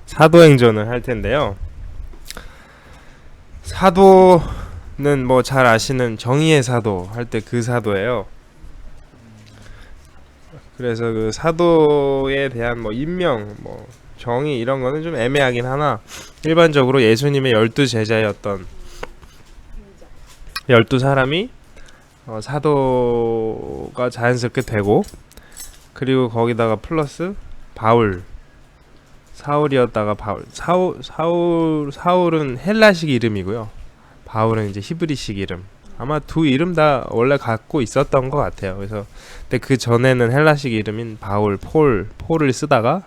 사도행전을 할 텐데요. 사도는 뭐 잘 아시는 정의의 사도 할 때 그 사도예요. 그래서 그 사도에 대한 뭐 임명, 뭐 정의 이런 거는 좀 애매하긴 하나 일반적으로 예수님의 12제자였던 12사람이 사도가 자연스럽게 되고, 그리고 거기다가 플러스 바울, 사울이었다가 바울, 사울은 헬라식 이름이고요. 바울은 이제 히브리식 이름. 아마 두 이름 다 원래 갖고 있었던 것 같아요. 그래서 근데 그 전에는 헬라식 이름인 바울, 폴을 쓰다가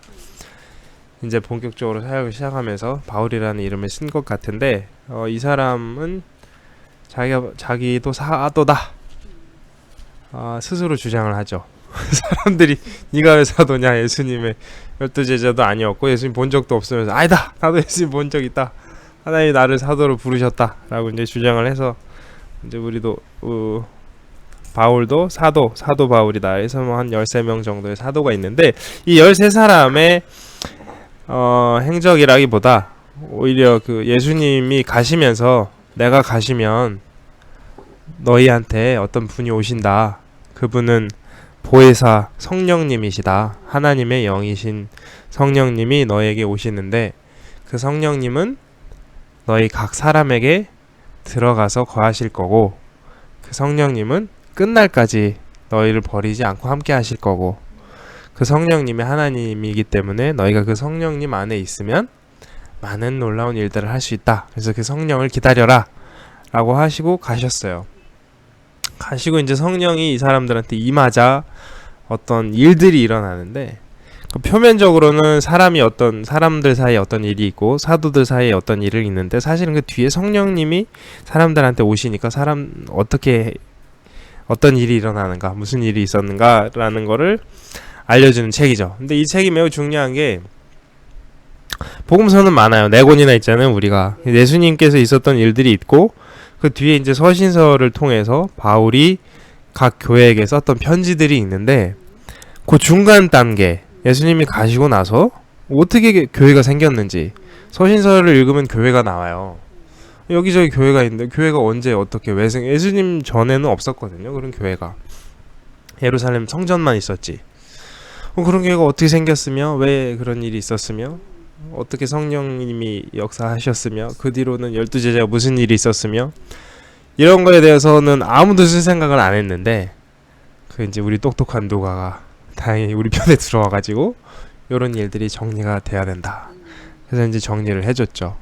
이제 본격적으로 사역을 시작하면서 바울이라는 이름을 쓴 것 같은데, 이 사람은 자기도 사도다, 스스로 주장을 하죠. 사람들이 네가 왜 사도냐, 예수님의 12제자도 아니었고 예수님 본 적도 없으면서 아니다, 나도 예수님 본 적 있다, 하나님이 나를 사도로 부르셨다 라고 이제 주장을 해서, 이제 우리도 바울도 사도 바울이다 해서 뭐 한 13명 정도의 사도가 있는데, 이 13사람의 행적이라기보다 오히려 그 예수님이 가시면서 내가 가시면 너희한테 어떤 분이 오신다, 그분은 보혜사 성령님이시다, 하나님의 영이신 성령님이 너에게 오시는데 그 성령님은 너희 각 사람에게 들어가서 거하실 거고, 그 성령님은 끝날까지 너희를 버리지 않고 함께 하실 거고, 그 성령님이 하나님이기 때문에 너희가 그 성령님 안에 있으면 많은 놀라운 일들을 할 수 있다. 그래서 그 성령을 기다려라 라고 하시고 가셨어요. 가시고 이제 성령이 이 사람들한테 임하자 어떤 일들이 일어나는데, 표면적으로는 사람들 사이에 어떤 일이 있고 사도들 사이에 어떤 일이 있는데, 사실은 그 뒤에 성령님이 사람들한테 오시니까 어떤 일이 일어나는가, 무슨 일이 있었는가라는 거를 알려주는 책이죠. 근데 이 책이 매우 중요한 게, 복음서는 많아요. 4권이나 있잖아요. 우리가 예수님께서 있었던 일들이 있고, 그 뒤에 이제 서신서를 통해서 바울이 각 교회에게 썼던 편지들이 있는데, 그 중간 단계, 예수님이 가시고 나서 어떻게 교회가 생겼는지 서신서를 읽으면 교회가 나와요. 여기저기 교회가 있는데 교회가 언제 어떻게 왜 예수님 전에는 없었거든요. 그런 교회가 예루살렘 성전만 있었지. 그런 교회가 어떻게 생겼으며 왜 그런 일이 있었으며 어떻게 성령님이 역사하셨으며 그 뒤로는 12제자가 무슨 일이 있었으며 이런 거에 대해서는 아무도 쓸 생각을 안 했는데, 그 이제 우리 똑똑한 누가가 다행히 우리 편에 들어와가지고 이런 일들이 정리가 돼야 된다. 그래서 이제 정리를 해줬죠.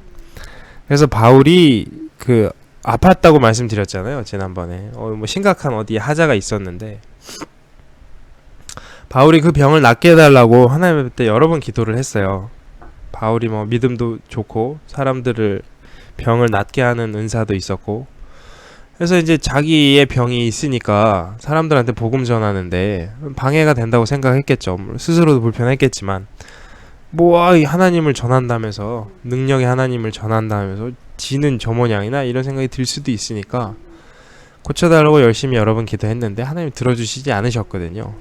그래서 바울이 그 아팠다고 말씀드렸잖아요, 지난번에. 뭐 심각한 어디에 하자가 있었는데, 바울이 그 병을 낫게 해달라고 하나님 앞에 여러 번 기도를 했어요. 바울이 뭐 믿음도 좋고 사람들을 병을 낫게 하는 은사도 있었고, 그래서 이제 자기의 병이 있으니까 사람들한테 복음 전하는데 방해가 된다고 생각했겠죠. 스스로도 불편했겠지만, 뭐 하나님을 전한다면서, 능력의 하나님을 전한다면서 지는 저 모양이나 이런 생각이 들 수도 있으니까 고쳐달라고 열심히 여러 번 기도했는데 하나님이 들어주시지 않으셨거든요.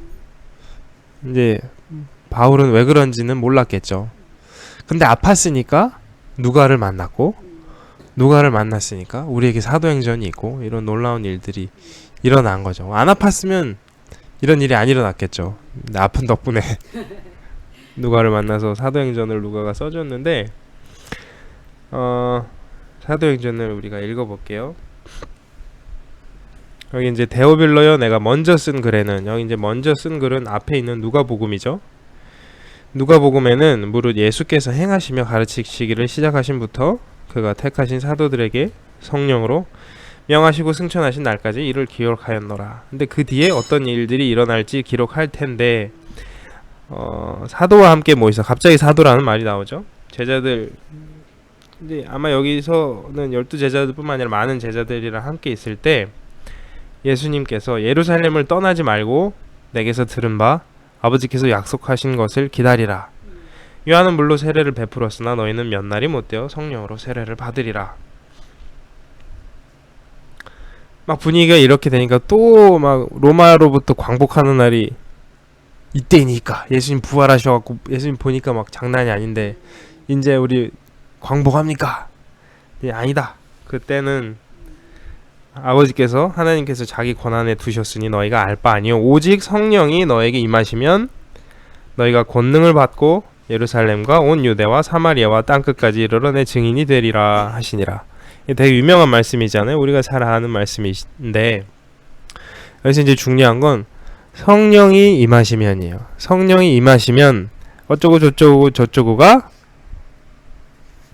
이제 바울은 왜 그런지는 몰랐겠죠. 근데 아팠으니까 누가를 만났으니까 우리에게 사도행전이 있고 이런 놀라운 일들이 일어난 거죠. 안 아팠으면 이런 일이 안 일어났겠죠. 근데 아픈 덕분에 누가를 만나서 사도행전을 누가가 써줬는데, 사도행전을 우리가 읽어볼게요. 여기 이제 데오빌로여, 내가 먼저 쓴 글에는, 여기 이제 먼저 쓴 글은 앞에 있는 누가복음이죠. 누가복음에는 무릇 예수께서 행하시며 가르치시기를 시작하신부터 그가 택하신 사도들에게 성령으로 명하시고 승천하신 날까지 이를 기록하였노라. 근데 그 뒤에 어떤 일들이 일어날지 기록할 텐데, 사도와 함께 모이서, 갑자기 사도라는 말이 나오죠. 제자들, 근데 아마 여기서는 12제자들뿐만 아니라 많은 제자들이랑 함께 있을 때 예수님께서 예루살렘을 떠나지 말고 내게서 들은 바 아버지께서 약속하신 것을 기다리라. 요한은 물로 세례를 베풀었으나 너희는 몇 날이 못되어 성령으로 세례를 받으리라. 막 분위기가 이렇게 되니까 또 막 로마로부터 광복하는 날이 이때이니까, 예수님 부활하셔갖고 예수님 보니까 막 장난이 아닌데 이제 우리 광복합니까? 예, 아니다. 그때는 아버지께서 하나님께서 자기 권한에 두셨으니 너희가 알 바 아니요 오직 성령이 너에게 임하시면 너희가 권능을 받고 예루살렘과 온 유대와 사마리아와 땅끝까지 이르러 내 증인이 되리라 하시니라. 이게 되게 유명한 말씀이잖아요. 우리가 잘 아는 말씀인데 여기서 이제 중요한 건 성령이 임하시면이에요. 성령이 임하시면 어쩌고 저쩌고 저쩌고가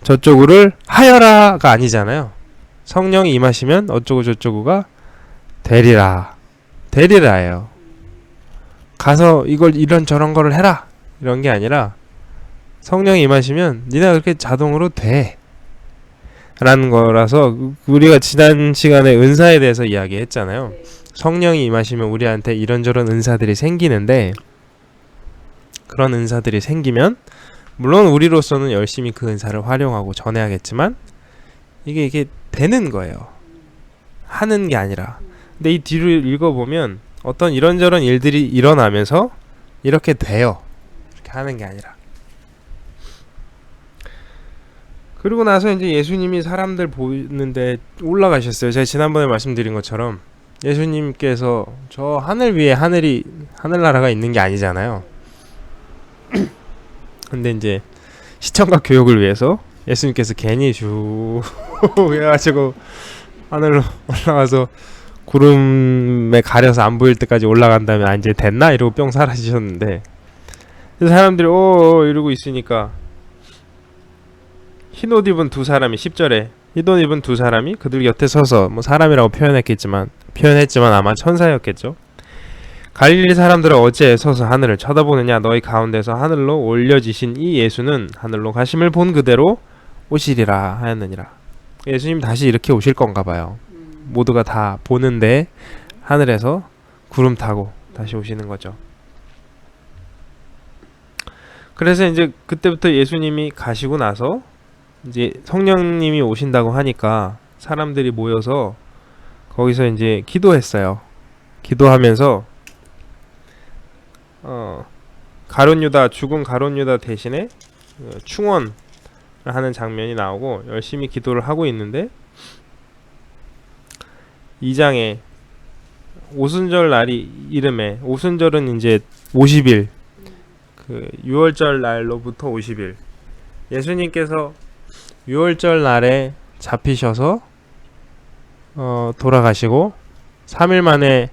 저쩌고를 하여라가 아니잖아요. 성령이 임하시면 어쩌고 저쩌고가 되리라예요. 가서 이걸 이런 거를 해라 이런 게 아니라 성령이 임하시면 니네가 그렇게 자동으로 돼 라는 거라서 우리가 지난 시간에 은사에 대해서 이야기했잖아요. 성령이 임하시면 우리한테 이런저런 은사들이 생기는데 그런 은사들이 생기면 물론 우리로서는 열심히 그 은사를 활용하고 전해야겠지만 이게 되는 거예요. 하는 게 아니라. 근데 이 뒤를 읽어보면 어떤 이런저런 일들이 일어나면서 이렇게 돼요. 이렇게 하는 게 아니라. 그리고 나서 이제 예수님이 사람들 보는데 올라가셨어요. 제가 지난번에 말씀드린 것처럼 예수님께서 저 하늘 위에 하늘나라가 있는 게 아니잖아요. 근데 이제 시청각 교육을 위해서 예수님께서 괜히 쭉 해가지고 하늘로 올라가서 구름에 가려서 안 보일 때까지 올라간 다음에 아 이제 됐나? 이러고 뿅 사라지셨는데 사람들이 이러고 있으니까 흰옷 입은 두 사람이 10절에 흰옷 입은 두 사람이 그들 곁에 서서 뭐 사람이라고 표현했지만 아마 천사였겠죠. 갈릴리 사람들은 어째 서서 하늘을 쳐다보느냐 너희 가운데서 하늘로 올려지신 이 예수는 하늘로 가심을 본 그대로 오시리라 하였느니라. 예수님 다시 이렇게 오실 건가 봐요. 모두가 다 보는데 하늘에서 구름 타고 다시 오시는 거죠. 그래서 이제 그때부터 예수님이 가시고 나서 이제 성령님이 오신다고 하니까 사람들이 모여서 거기서 이제 기도했어요. 기도하면서 죽은 가룟 유다 대신에 충원을 하는 장면이 나오고 열심히 기도를 하고 있는데 2장에 오순절 날이 이름에 오순절은 이제 50일 그 6월절 날로부터 50일 예수님께서 6월절 날에 잡히셔서 돌아가시고 3일 만에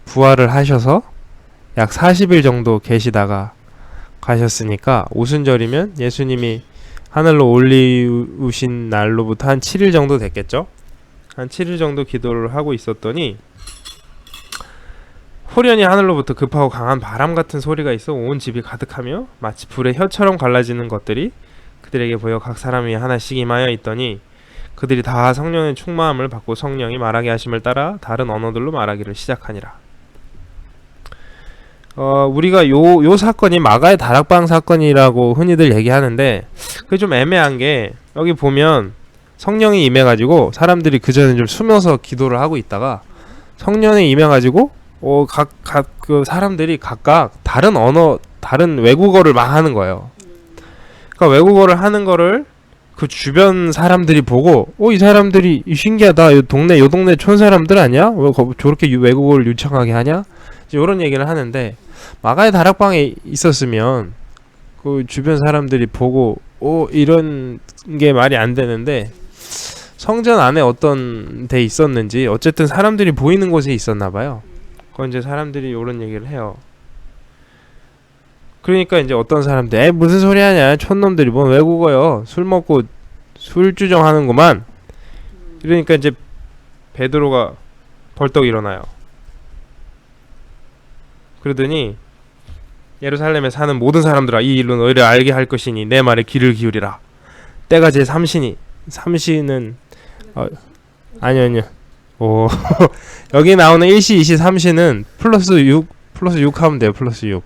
부활을 하셔서 약 40일 정도 계시다가 가셨으니까 오순절이면 예수님이 하늘로 올리우신 날로부터 한 7일 정도 됐겠죠? 한 7일 정도 기도를 하고 있었더니 호련히 하늘로부터 급하고 강한 바람 같은 소리가 있어 온 집이 가득하며 마치 불의 혀처럼 갈라지는 것들이 그들에게 보여 각 사람 위에 하나씩 임하여 있더니 그들이 다 성령의 충만함을 받고 성령이 말하게 하심을 따라 다른 언어들로 말하기를 시작하니라. 우리가 요 사건이 마가의 다락방 사건이라고 흔히들 얘기하는데 그게 좀 애매한 게 여기 보면 성령이 임해가지고 사람들이 그전에 좀 숨어서 기도를 하고 있다가 성령이 임해가지고 그 사람들이 각각 다른 언어, 다른 외국어를 막 하는 거예요. 그러니까 외국어를 하는 거를 그 주변 사람들이 보고 이 사람들이 신기하다. 요 동네 촌 사람들 아니야? 왜 저렇게 외국어를 유창하게 하냐? 이런 얘기를 하는데 마가의 다락방에 있었으면 그 주변 사람들이 보고 이런 게 말이 안 되는데 성전 안에 어떤 데 있었는지 어쨌든 사람들이 보이는 곳에 있었나 봐요. 그건 이제 사람들이 이런 얘기를 해요. 그러니까 이제 어떤 사람들 무슨 소리 하냐 촌놈들이 뭔 외국어요 술 먹고 술주정하는구만. 그러니까 이제 베드로가 벌떡 일어나요. 그러더니 예루살렘에 사는 모든 사람들아 이 일로 너희를 알게 할 것이니 내 말에 귀를 기울이라. 때가 제 3시는 아니요 여기 나오는 1시 2시 3시는 플러스 6 하면 돼요. 플러스 6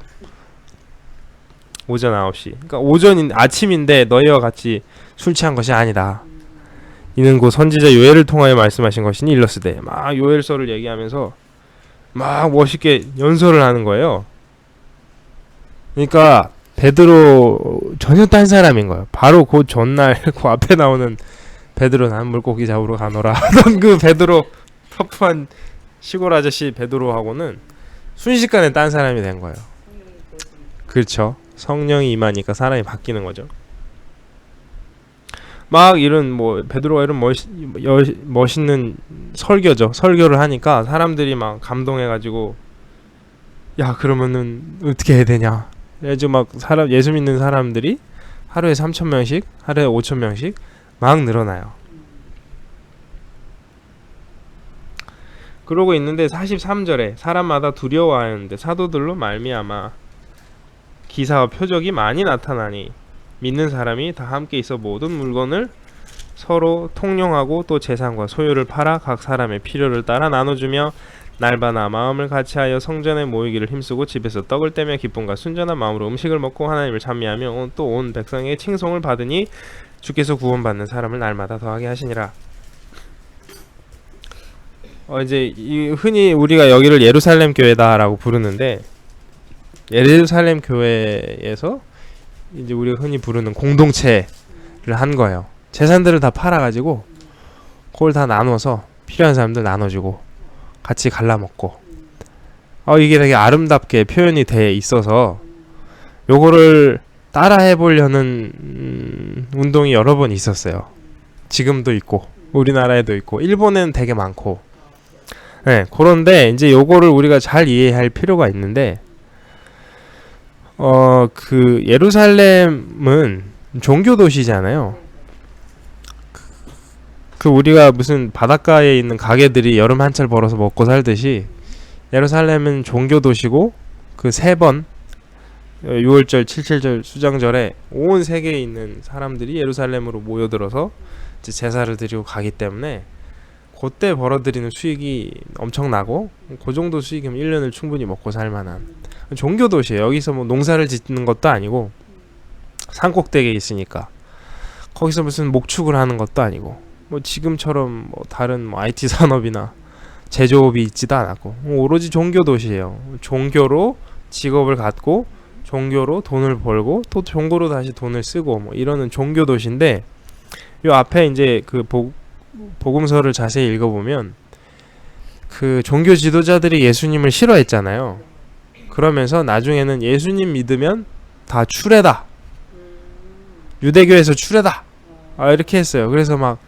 오전 9시 그러니까 아침인데 너희와 같이 술 취한 것이 아니다. 이는 곧 선지자 요엘을 통하여 말씀하신 것이니 일러스되 막 요엘서를 얘기하면서 막 멋있게 연설을 하는 거예요. 그러니까 베드로 전혀 딴 사람인 거예요. 바로 그 전날 그 앞에 나오는 베드로 난 물고기 잡으러 가노라 하던 그 베드로, 터프한 시골 아저씨 베드로하고는 순식간에 딴 사람이 된 거예요. 그렇죠. 성령이 임하니까 사람이 바뀌는 거죠. 막 이런 뭐 베드로가 이런 멋있는 설교죠. 설교를 하니까 사람들이 막 감동해가지고, 야 그러면은 어떻게 해야 되냐. 그래가지고 막 예수 믿는 사람들이 하루에 3,000명씩, 하루에 5,000명씩 막 늘어나요. 그러고 있는데 43절에 사람마다 두려워하였는데 사도들로 말미암아 기사와 표적이 많이 나타나니 믿는 사람이 다 함께 있어 모든 물건을 서로 통용하고 또 재산과 소유를 팔아 각 사람의 필요를 따라 나눠주며 날마다 마음을 같이하여 성전에 모이기를 힘쓰고 집에서 떡을 떼며 기쁨과 순전한 마음으로 음식을 먹고 하나님을 찬미하며 또 온 백성에게 칭송을 받으니 주께서 구원받는 사람을 날마다 더하게 하시니라. 이제 흔히 우리가 여기를 예루살렘 교회다라고 부르는데, 예루살렘 교회에서 이제 우리가 흔히 부르는 공동체를 한 거예요. 재산들을 다 팔아가지고 그걸 다 나눠서 필요한 사람들 나눠주고 같이 갈라먹고, 이게 되게 아름답게 표현이 돼 있어서 요거를 따라해 보려는 운동이 여러 번 있었어요. 지금도 있고 우리나라에도 있고 일본에는 되게 많고. 네, 그런데 이제 요거를 우리가 잘 이해할 필요가 있는데, 그 예루살렘은 종교 도시잖아요. 그 우리가 무슨 바닷가에 있는 가게들이 여름 한철 벌어서 먹고 살듯이 예루살렘은 종교 도시고, 그 3번 6월절, 7.7절 수장절에 온 세계에 있는 사람들이 예루살렘으로 모여들어서 이제 제사를 드리고 가기 때문에 그때 벌어들이는 수익이 엄청나고, 그 정도 수익이면 1년을 충분히 먹고 살만한 종교 도시예요. 여기서 뭐 농사를 짓는 것도 아니고 산꼭대기에 있으니까 거기서 무슨 목축을 하는 것도 아니고, 뭐 지금처럼 뭐 다른 뭐 IT 산업이나 제조업이 있지도 않았고 오로지 종교 도시예요. 종교로 직업을 갖고 종교로 돈을 벌고 또 종교로 다시 돈을 쓰고 뭐 이러는 종교 도시인데, 요 앞에 이제 그 복음서를 자세히 읽어보면 그 종교 지도자들이 예수님을 싫어했잖아요. 그러면서 나중에는 예수님 믿으면 다 추레다, 유대교에서 추레다, 이렇게 했어요. 그래서 막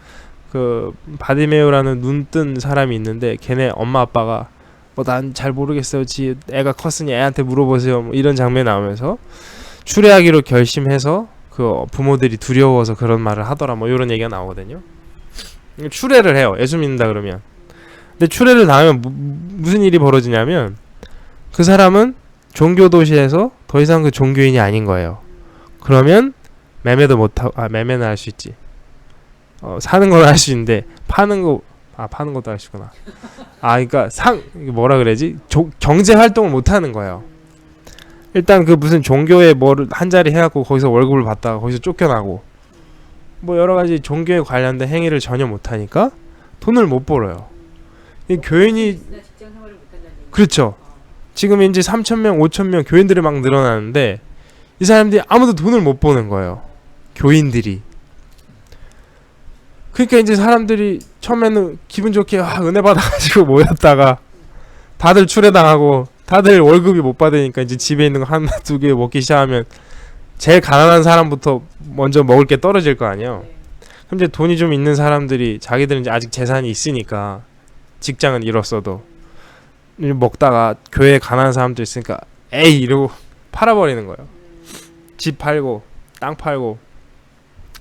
그 바디메오라는 눈 뜬 사람이 있는데 걔네 엄마 아빠가 난 잘 모르겠어요, 지 애가 컸으니 애한테 물어보세요, 뭐 이런 장면이 나오면서 추레하기로 결심해서 그 부모들이 두려워서 그런 말을 하더라, 뭐 이런 얘기가 나오거든요. 추레를 해요, 예수 믿는다 그러면. 근데 추레를 당하면 무슨 일이 벌어지냐면 그 사람은 종교 도시에서 더 이상 그 종교인이 아닌 거예요. 그러면 매매도 못하고, 매매는 할 수 있지, 사는 건 할 수 있는데 파는 것도 할 수 있구나. 그러니까 뭐라 그래야지, 경제 활동을 못 하는 거예요. 일단 그 무슨 종교에 뭐를 한 자리 해갖고 거기서 월급을 받다가 거기서 쫓겨나고 뭐 여러 가지 종교에 관련된 행위를 전혀 못 하니까 돈을 못 벌어요. 이 교인이, 그렇죠. 지금 이제 3,000명, 5,000명 교인들이 막 늘어나는데 이 사람들이 아무도 돈을 못 버는 거예요, 교인들이. 그러니까 이제 사람들이 처음에는 기분 좋게 은혜 받아가지고 모였다가 다들 추레당하고 다들 월급이 못 받으니까 이제 집에 있는 거 하나 두 개 먹기 시작하면 제일 가난한 사람부터 먼저 먹을 게 떨어질 거 아니에요. 그럼 이제 돈이 좀 있는 사람들이, 자기들은 이제 아직 재산이 있으니까 직장은 잃었어도 먹다가 교회에 가난한 사람들 있으니까 에이 이러고 팔아버리는 거예요. 집 팔고 땅 팔고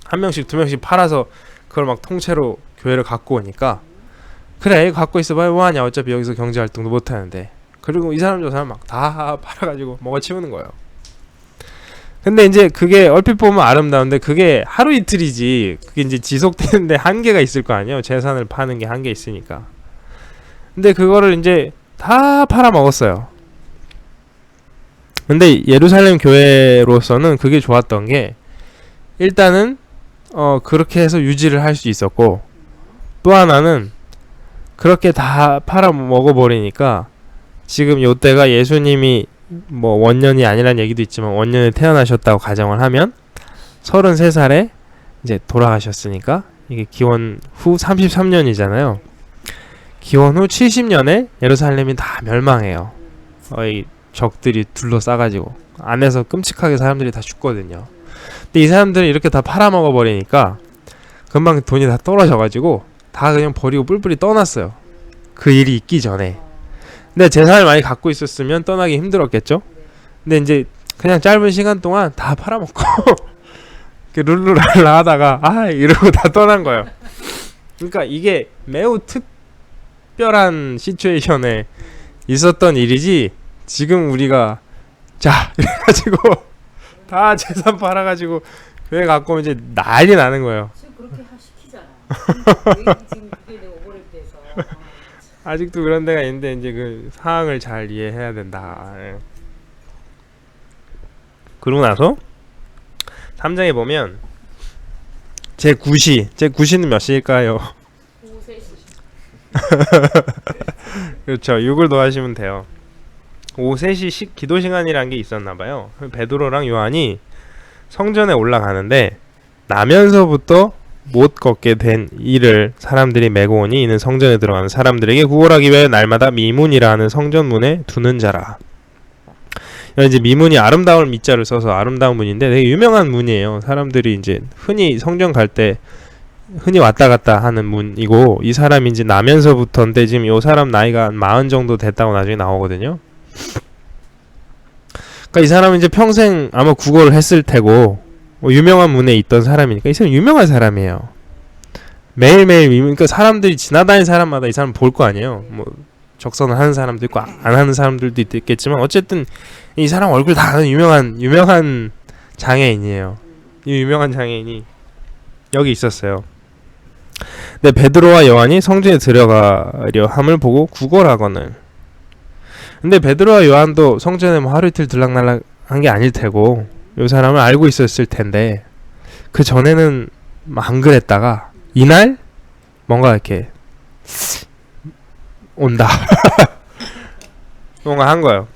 한 명씩 두 명씩 팔아서 그걸 막 통째로 교회를 갖고 오니까, 그래 이거 갖고 있어봐야 뭐하냐, 어차피 여기서 경제활동도 못하는데. 그리고 이 사람 저 사람 막 다 팔아가지고 먹어치우는 거예요. 근데 이제 그게 얼핏 보면 아름다운데 그게 하루 이틀이지 그게 이제 지속되는데 한계가 있을 거 아니에요. 재산을 파는 게 한계 있으니까. 근데 그거를 이제 다 팔아먹었어요. 근데 예루살렘 교회로서는 그게 좋았던 게, 일단은 그렇게 해서 유지를 할 수 있었고, 또 하나는 그렇게 다 팔아 먹어버리니까 지금 요때가 예수님이 뭐 원년이 아니란 얘기도 있지만 원년에 태어나셨다고 가정을 하면 33살에 이제 돌아가셨으니까 이게 기원 후 33년이잖아요. 기원 후 70년에 예루살렘이 다 멸망해요. 이 적들이 둘러싸가지고 안에서 끔찍하게 사람들이 다 죽거든요. 근데 이 사람들은 이렇게 다 팔아먹어 버리니까 금방 돈이 다 떨어져가지고 다 그냥 버리고 뿔뿔이 떠났어요. 그 일이 있기 전에. 근데 재산을 많이 갖고 있었으면 떠나기 힘들었겠죠. 근데 이제 그냥 짧은 시간 동안 다 팔아먹고 룰루랄라 하다가 이러고 다 떠난 거예요. 그러니까 이게 매우 특별한 시츄에이션에 있었던 일이지, 지금 우리가 자 이래가지고 다 재산 팔아가지고 교회 갖고 오면 이제 난리 나는 거예요. 지금 그렇게 시키잖아. 지금 그게 오버랩돼서. 아직도 그런 데가 있는데 이제 그 상황을 잘 이해해야 된다. 그러고 나서 3장에 보면 제9시는 몇 시일까요? 오후 3시. 그렇죠. 6을 더하시면 돼요. 오후 3시 기도 시간이란 게 있었나 봐요. 베드로랑 요한이 성전에 올라가는데 나면서부터 못 걷게 된 이를 사람들이 메고 오니 이는 성전에 들어가는 사람들에게 구걸하기 위해 날마다 미문이라 하는 성전문에 두는 자라. 이제 미문이 아름다울 미자를 써서 아름다운 문인데 되게 유명한 문이에요. 사람들이 이제 흔히 성전 갈 때 흔히 왔다 갔다 하는 문이고, 이 사람이 이제 나면서부터인데 지금 이 사람 나이가 40 정도 됐다고 나중에 나오거든요. 그러니까 이 사람은 이제 평생 아마 구걸을 했을 테고 유명한 문에 있던 사람이니까 이 사람 유명한 사람이에요. 매일매일 그러니까 사람들이 지나다니는 사람마다 이 사람 볼 거 아니에요. 뭐 적선을 하는 사람도 있고 안 하는 사람들도 있겠지만 어쨌든 이 사람 얼굴 다 아는 유명한 장애인이에요. 이 유명한 장애인이 여기 있었어요. 근데 베드로와 요한이 성전에 들어가려 함을 보고 구걸하거늘. 근데 베드로와 요한도 성전에 뭐 하루 이틀 들락날락 한 게 아닐 테고 이 사람을 알고 있었을 텐데 그 전에는 안 그랬다가 이날 뭔가 이렇게 온다 뭔가 한 거예요.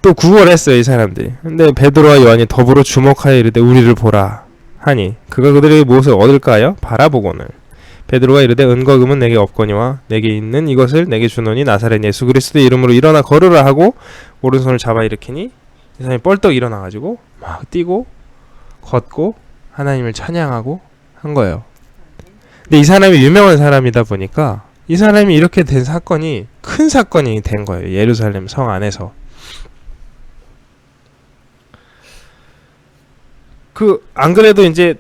또 구걸했어요 이 사람들이. 근데 베드로와 요한이 더불어 주목하여 이르되 우리를 보라 하니 그가 그들에게 무엇을 얻을까요? 바라보고는 베드로가 이르되 은과 금은 내게 없거니와 내게 있는 이것을 내게 주노니 나사렛 예수 그리스도의 이름으로 일어나 걸으라 하고 오른손을 잡아 일으키니 이 사람이 뻘떡 일어나가지고 막 뛰고 걷고 하나님을 찬양하고 한 거예요. 근데 이 사람이 유명한 사람이다 보니까 이 사람이 이렇게 된 사건이 큰 사건이 된 거예요. 예루살렘 성 안에서. 안 그래도 이제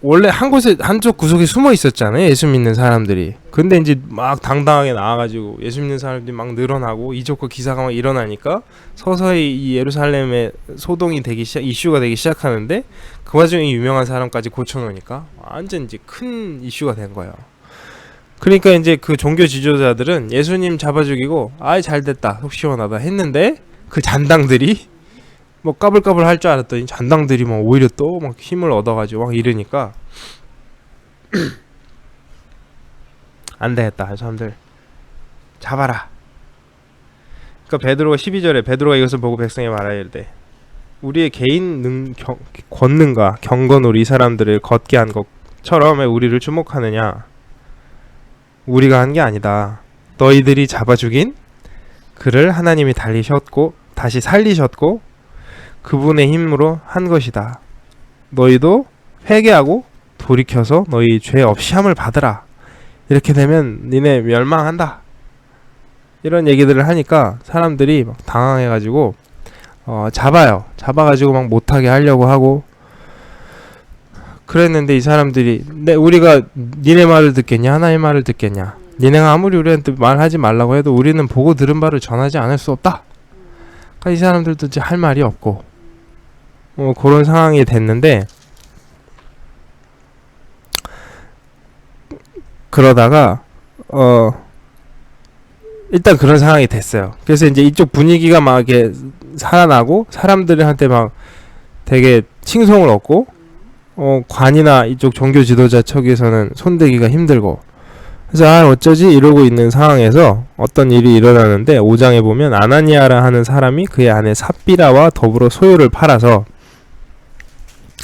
원래 한 곳에 한쪽 구석에 숨어 있었잖아요. 예수 믿는 사람들이. 근데 이제 막 당당하게 나와가지고 예수 믿는 사람들이 막 늘어나고 이적과 기사가 막 일어나니까 서서히 이 예루살렘에 소동이 이슈가 되기 시작하는데 그 와중에 유명한 사람까지 고쳐놓으니까 완전 이제 큰 이슈가 된 거예요. 그러니까 이제 그 종교 지도자들은 예수님 잡아 죽이고 잘 됐다 속 시원하다 했는데 그 잔당들이 뭐 까불까불 할 줄 알았더니 잔당들이 막 오히려 또 막 힘을 얻어가지고 막 이러니까 안 되겠다 사람들 잡아라. 그러니까 베드로가 12절에 베드로가 이것을 보고 백성에 말하여 이르되 우리의 개인 권능과 경건으로 이 사람들을 걷게 한 것처럼 왜 우리를 주목하느냐. 우리가 한 게 아니다. 너희들이 잡아 죽인 그를 하나님이 다시 살리셨고 그분의 힘으로 한 것이다. 너희도 회개하고 돌이켜서 너희 죄 없이 함을 받으라. 이렇게 되면 니네 멸망한다. 이런 얘기들을 하니까 사람들이 막 당황해가지고 잡아가지고 막 못하게 하려고 하고 그랬는데 이 사람들이 우리가 니네 말을 듣겠냐 하나님의 말을 듣겠냐. 니네가 아무리 우리한테 말하지 말라고 해도 우리는 보고 들은 바를 전하지 않을 수 없다. 그러니까 이 사람들도 이제 할 말이 없고 그런 상황이 됐는데 그러다가 일단 그런 상황이 됐어요. 그래서 이제 이쪽 분위기가 막 이렇게 살아나고 사람들한테 막 되게 칭송을 얻고 관이나 이쪽 종교 지도자 척에서는 손대기가 힘들고 그래서 어쩌지 이러고 있는 상황에서 어떤 일이 일어나는데 5장에 보면 아나니아라 하는 사람이 그의 아내 삽비라와 더불어 소유를 팔아서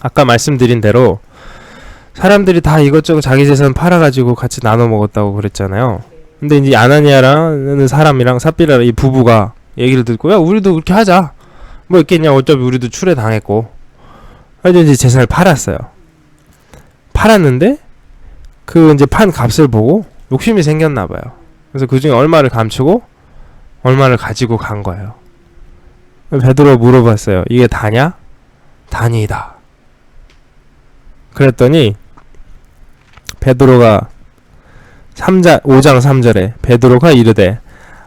아까 말씀드린 대로 사람들이 다 이것저것 자기 재산 팔아가지고 같이 나눠 먹었다고 그랬잖아요. 근데 이제 아나니아라는 사람이랑 삽비라 이 부부가 얘기를 듣고 야 우리도 그렇게 하자. 뭐 있겠냐 어차피 우리도 출애당했고. 그래서 이제 재산을 팔았어요. 팔았는데 그 이제 판 값을 보고 욕심이 생겼나 봐요. 그래서 그 중에 얼마를 감추고 얼마를 가지고 간 거예요. 베드로가 물어봤어요. 이게 다냐? 다니이다. 그랬더니 베드로가 5장 3절에 베드로가 이르되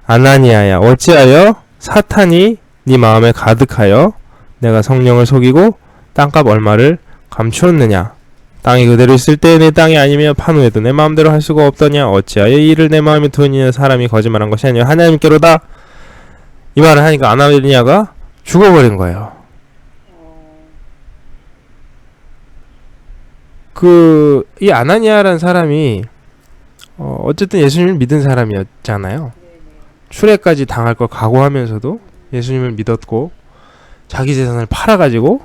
아나니아야 어찌하여 사탄이 네 마음에 가득하여 내가 성령을 속이고 땅값 얼마를 감추었느냐. 땅이 그대로 있을 때 내 땅이 아니며 판 후에도 내 마음대로 할 수가 없더냐. 어찌하여 이 일을 내 마음에 두느냐. 사람이 거짓말한 것이 아니라 하나님께로다. 이 말을 하니까 아나니아가 죽어버린 거예요. 이 아나니아라는 사람이 어쨌든 예수님을 믿은 사람이었잖아요. 출애까지 당할 걸 각오하면서도 예수님을 믿었고 자기 재산을 팔아가지고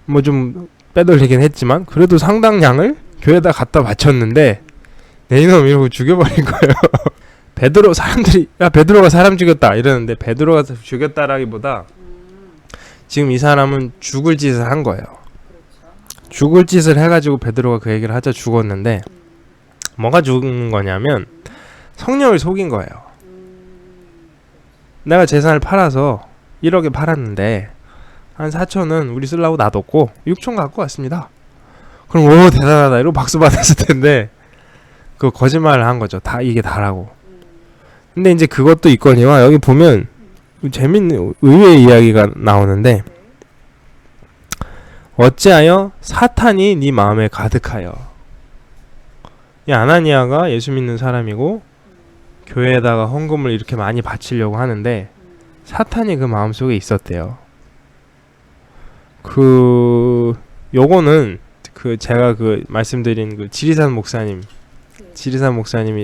뭐 좀 빼돌리긴 했지만 그래도 상당량을 교회에다 갖다 바쳤는데 내 이놈 이러고 죽여버린 거예요. 베드로 사람들이 야 베드로가 사람 죽였다 이러는데 베드로가 죽였다라기보다 지금 이 사람은 죽을 짓을 한 거예요. 죽을 짓을 해가지고 베드로가 그 얘기를 하자 죽었는데 뭐가 죽은 거냐면 성령을 속인 거예요. 내가 재산을 팔아서 1억에 팔았는데 한 4천은 우리 쓰려고 놔뒀고 6천 갖고 왔습니다. 그럼 오 대단하다 이러고 박수 받았을 텐데 그 거짓말을 한 거죠. 다 이게 다라고. 근데 이제 그것도 있거니와 여기 보면 재밌는 의외의 이야기가 나오는데 어찌하여 사탄이 네 마음에 가득하여. 이 아나니아가 예수 믿는 사람이고 교회에다가 헌금을 이렇게 많이 바치려고 하는데 사탄이 그 마음속에 있었대요. 요거는 제가 말씀드린 지리산 목사님이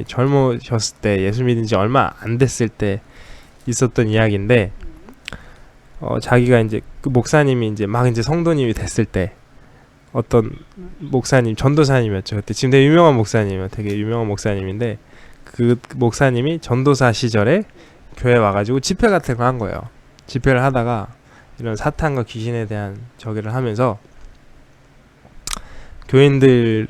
젊으셨을 때 예수 믿은 지 얼마 안 됐을 때 있었던 이야기인데 자기가 이제 그 목사님이 이제 막 이제 성도님이 됐을 때 어떤 목사님 전도사님이었죠. 그때 지금 되게 유명한 목사님이에요. 되게 유명한 목사님인데 그 목사님이 전도사 시절에 교회 와가지고 집회 같은 거 한 거예요. 집회를 하다가 이런 사탄과 귀신에 대한 저기를 하면서 교인들이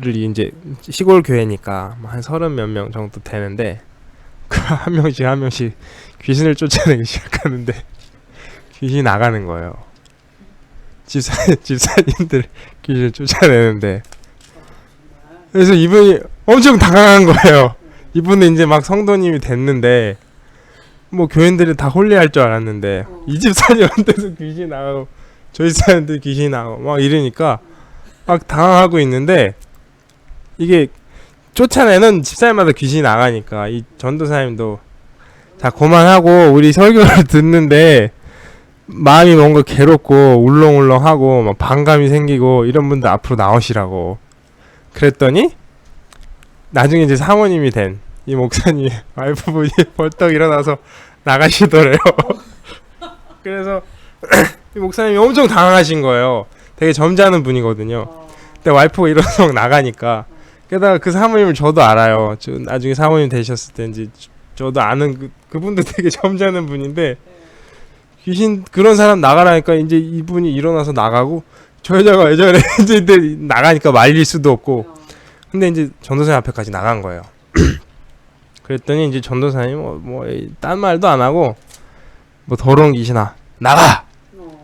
이제 시골 교회니까 한 30 몇 명 정도 되는데 한 명씩 귀신을 쫓아내기 시작하는데 귀신이 나가는 거예요. 집사님들 귀신을 쫓아내는데 그래서 이분이 엄청 당황한 거예요. 이분은 이제 막 성도님이 됐는데 뭐 교인들이 다 홀리할 줄 알았는데 이 집사님한테서 귀신이 나가고 저 집사님한테 귀신이 나가고 막 이러니까 막 당황하고 있는데 이게 쫓아내는 집사님마다 귀신이 나가니까 이 전도사님도 자 그만하고 우리 설교를 듣는데 마음이 뭔가 괴롭고 울렁울렁하고 막 반감이 생기고 이런 분들 앞으로 나오시라고 그랬더니 나중에 이제 사모님이 된 이 목사님 와이프분이 벌떡 일어나서 나가시더래요. 그래서 이 목사님이 엄청 당황하신 거예요. 되게 점잖은 분이거든요. 근데 와이프가 일어나서 나가니까 게다가 그 사모님을 저도 알아요. 나중에 사모님 되셨을 때 이제 저도 아는 그분도 되게 점잖은 분인데 귀신 그런 사람 나가라니까 이제 이분이 일어나서 나가고 저 여자가 왜 저래 이제 나가니까 말릴 수도 없고 근데 이제 전도사님 앞에까지 나간 거예요. 그랬더니 이제 전도사님 뭐 딴 말도 안 하고 뭐 더러운 귀신아 나가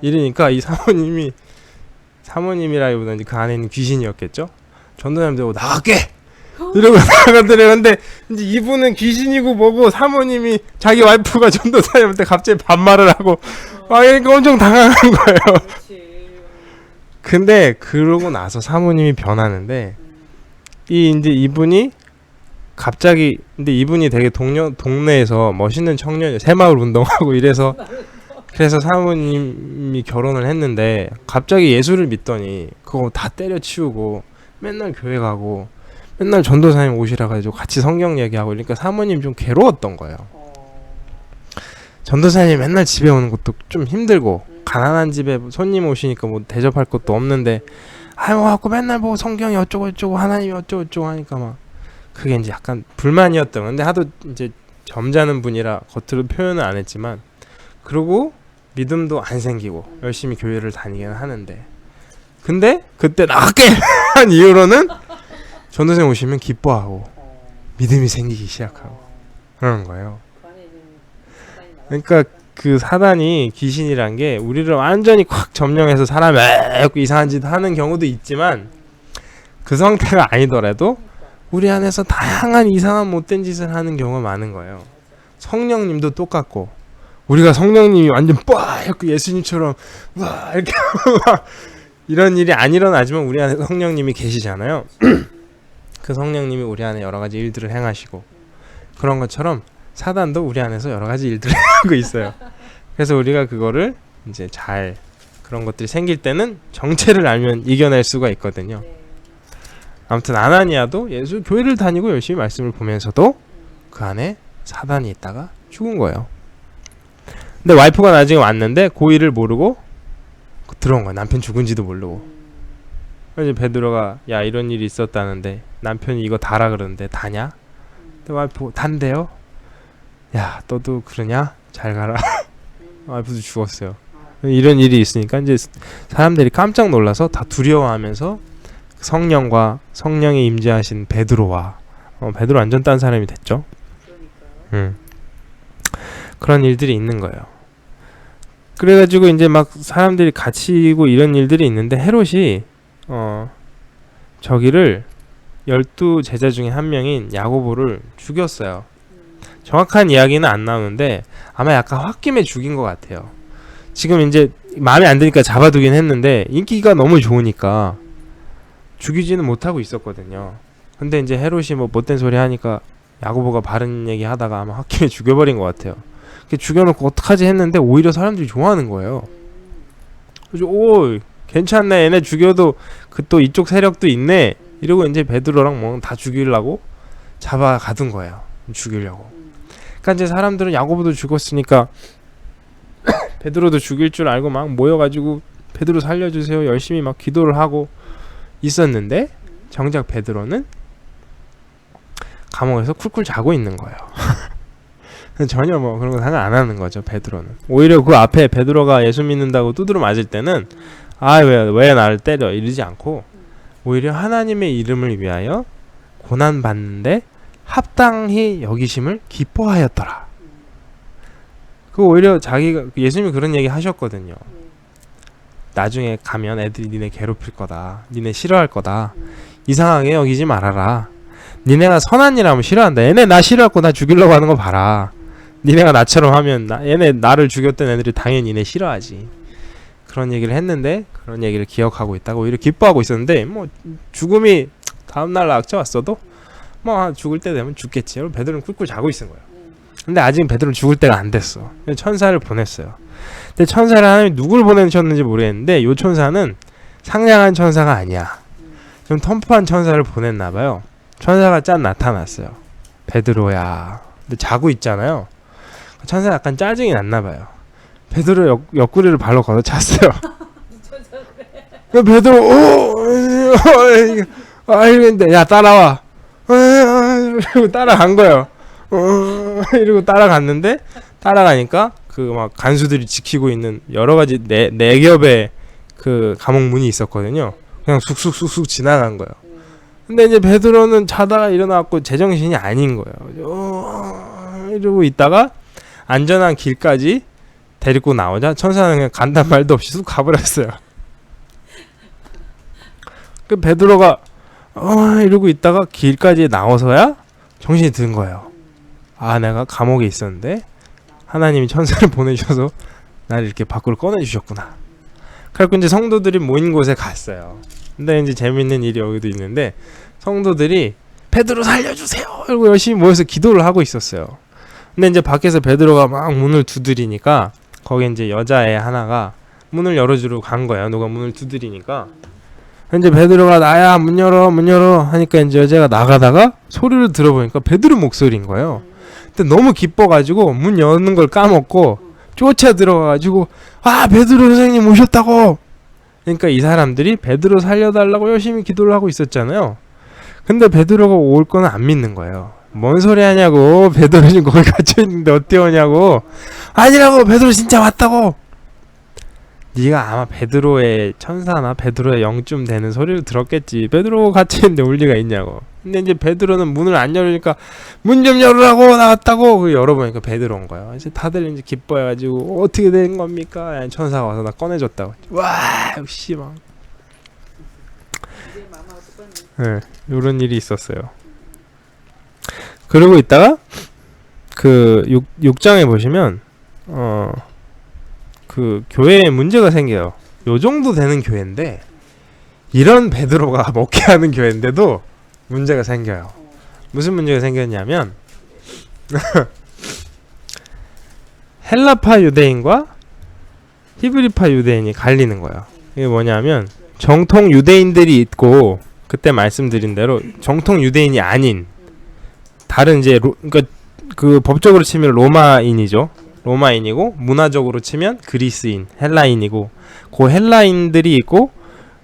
이러니까 이 사모님이라기보다 이제 그 안에 있는 귀신이었겠죠. 전도사님 되고 나갈게 이러고 나가더래는데 이제 이분은 귀신이고 뭐고 사모님이 자기 와이프가 전도사님한테 갑자기 반말을 하고 막 이러니까 엄청 당황한 거예요. 근데 그러고 나서 사모님이 변하는데 이제 이분이 갑자기 근데 이분이 되게 동네에서 멋있는 청년 새마을 운동하고 이래서 그래서 사모님이 결혼을 했는데 갑자기 예수를 믿더니 그거 다 때려치우고 맨날 교회 가고 맨날 전도사님 오시라 가지고 같이 성경 얘기하고 그러니까 사모님 좀 괴로웠던 거예요. 전도사님 맨날 집에 오는 것도 좀 힘들고 가난한 집에 손님 오시니까 뭐 대접할 것도 없는데 아유 와갖고 맨날 뭐 성경이 어쩌고 저쩌고 하나님이 어쩌고 저쩌고 하니까 막 그게 이제 약간 불만이었던 건데 하도 이제 점잖은 분이라 겉으로 표현은 안 했지만 그러고 믿음도 안 생기고 열심히 교회를 다니기는 하는데 근데 그때 나가게 한 이후로는 전도사님 오시면 기뻐하고 믿음이 생기기 시작하고 그러는 거예요. 그러니까 그 사단이 귀신이란 게 우리를 완전히 콱 점령해서 사람이 이상한 짓 하는 경우도 있지만 그 상태가 아니더라도 우리 안에서 다양한 이상한 못된 짓을 하는 경우가 많은 거예요. 성령님도 똑같고 우리가 성령님이 완전 빡 예수님처럼 와 이렇게 이런 일이 안 일어나지만 우리 안에 성령님이 계시잖아요. 그 성령님이 우리 안에 여러 가지 일들을 행하시고 그런 것처럼 사단도 우리 안에서 여러 가지 일들을 하고 있어요. 그래서 우리가 그거를 이제 잘 그런 것들이 생길 때는 정체를 알면 이겨낼 수가 있거든요. 아무튼 아나니아도 예수 교회를 다니고 열심히 말씀을 보면서도 그 안에 사단이 있다가 죽은 거예요. 근데 와이프가 나중에 왔는데 고의를 모르고 들어온 거야. 남편 죽은지도 모르고. 이제 베드로가 야 이런 일이 있었다는데 남편이 이거 다라 그러는데 다냐? 근데 와이프 단대요. 야 너도 그러냐? 잘 가라. 와이프도 죽었어요. 이런 일이 있으니까 이제 사람들이 깜짝 놀라서 다 두려워하면서 성령과 성령이 임재하신 베드로와 베드로 완전 딴 사람이 됐죠. 그런 일들이 있는 거예요. 그래가지고 이제 막 사람들이 갇히고 이런 일들이 있는데 헤롯이 저기를 12 제자 중에 한 명인 야고보를 죽였어요. 정확한 이야기는 안 나오는데 아마 약간 홧김에 죽인 것 같아요. 지금 이제 마음에 안 드니까 잡아두긴 했는데 인기가 너무 좋으니까 죽이지는 못하고 있었거든요. 근데 이제 헤롯이 뭐 못된 소리 하니까 야고보가 바른 얘기 하다가 아마 홧김에 죽여버린 것 같아요. 죽여놓고 어떡하지 했는데 오히려 사람들이 좋아하는 거예요. 그래서 오 괜찮네 얘네 죽여도 그 또 이쪽 세력도 있네 이러고 이제 베드로랑 뭐 다 죽이려고 잡아 가둔 거예요. 죽이려고. 그러니까 이제 사람들은 야고보도 죽었으니까 베드로도 죽일 줄 알고 막 모여가지고 베드로 살려주세요 열심히 막 기도를 하고 있었는데 정작 베드로는 감옥에서 쿨쿨 자고 있는 거예요. 전혀 뭐 그런 거 상관 안 하는 거죠. 베드로는 오히려 그 앞에 베드로가 예수 믿는다고 두드러 맞을 때는 아 왜 나를 때려 이러지 않고 오히려 하나님의 이름을 위하여 고난 받는데 합당히 여기심을 기뻐하였더라. 그 오히려 자기가 예수님이 그런 얘기 하셨거든요. 나중에 가면 애들이 니네 괴롭힐 거다. 니네 싫어할 거다. 이상하게 여기지 말아라. 니네가 선한 일 하면 싫어한다. 얘네 나 싫어하고 나 죽이려고 하는 거 봐라. 니네가 나처럼 하면 얘네 나를 죽였던 애들이 당연히 니네 싫어하지. 그런 얘기를 했는데 그런 얘기를 기억하고 있다가 오히려 기뻐하고 있었는데 뭐 죽음이 다음날 낙쳐왔어도 뭐 죽을 때 되면 죽겠지. 그럼 베드로는 꿀꿀 자고 있는 거예요. 근데 아직 베드로는 죽을 때가 안 됐어. 천사를 보냈어요. 근데 천사를 하나님이 누굴 보내셨는지 모르겠는데 요 천사는 상냥한 천사가 아니야. 좀 텀프한 천사를 보냈나봐요. 천사가 짠 나타났어요. 베드로야. 근데 자고 있잖아요. 천사 약간 짜증이 났나봐요. 베드로 옆구리를 발로 걷어 찼어요. 베드로 이랬는데 야 따라와. 이러고 따라간 거예요. 이러고 따라갔는데 따라가니까 그 막 간수들이 지키고 있는 여러 가지 네 겹의 그 감옥 문이 있었거든요. 그냥 쑥쑥쑥쑥 지나간 거예요. 근데 이제 베드로는 자다가 일어나고 제정신이 아닌 거예요. 이러고 있다가 안전한 길까지 데리고 나오자 천사는 그냥 간단 말도 없이 쑥 가버렸어요. 그 베드로가 이러고 있다가 길까지 나와서야 정신이 든 거예요. 아 내가 감옥에 있었는데 하나님이 천사를 보내주셔서 나를 이렇게 밖으로 꺼내주셨구나. 그래서 이제 성도들이 모인 곳에 갔어요. 근데 이제 재밌는 일이 여기도 있는데 성도들이 베드로 살려주세요 이러고 열심히 모여서 기도를 하고 있었어요. 근데 이제 밖에서 베드로가 막 문을 두드리니까 거기 이제 여자애 하나가 문을 열어주러 간 거예요. 누가 문을 두드리니까 이제 베드로가 나야 문 열어 문 열어 하니까 이제 여자가 나가다가 소리를 들어보니까 베드로 목소리인 거예요. 근데 너무 기뻐가지고 문 여는 걸 까먹고 쫓아 들어가가지고 아 베드로 선생님 오셨다고. 그러니까 이 사람들이 베드로 살려달라고 열심히 기도를 하고 있었잖아요. 근데 베드로가 올 거는 안 믿는 거예요. 뭔 소리 하냐고. 베드로 지금 거기 갇혀있는데 어떻게 오냐고. 아니라고. 베드로 진짜 왔다고. 네가 아마 베드로의 천사나 베드로의 영쯤 되는 소리를 들었겠지. 베드로 갇혀있는데 올 리가 있냐고. 근데 이제 베드로는 문을 안 열으니까 문 좀 열으라고 나왔다고. 그 열어보니까 베드로 온 거예요. 이제 다들 이제 기뻐해가지고 어떻게 된 겁니까? 천사가 와서 나 꺼내줬다고. 와 역시 막. 이제 마마 어떡하니? 네, 요런 일이 있었어요. 그러고 있다가 그 6장에 보시면 그 교회에 문제가 생겨요. 요 정도 되는 교회인데 이런 베드로가 목회하는 교회인데도 문제가 생겨요. 무슨 문제가 생겼냐면 헬라파 유대인과 히브리파 유대인이 갈리는 거예요. 이게 뭐냐면 정통 유대인들이 있고 그때 말씀드린 대로 정통 유대인이 아닌 다른 이제 그러니까 그 법적으로 치면 로마인이죠. 로마인이고 문화적으로 치면 그리스인, 헬라인이고 그 헬라인들이 있고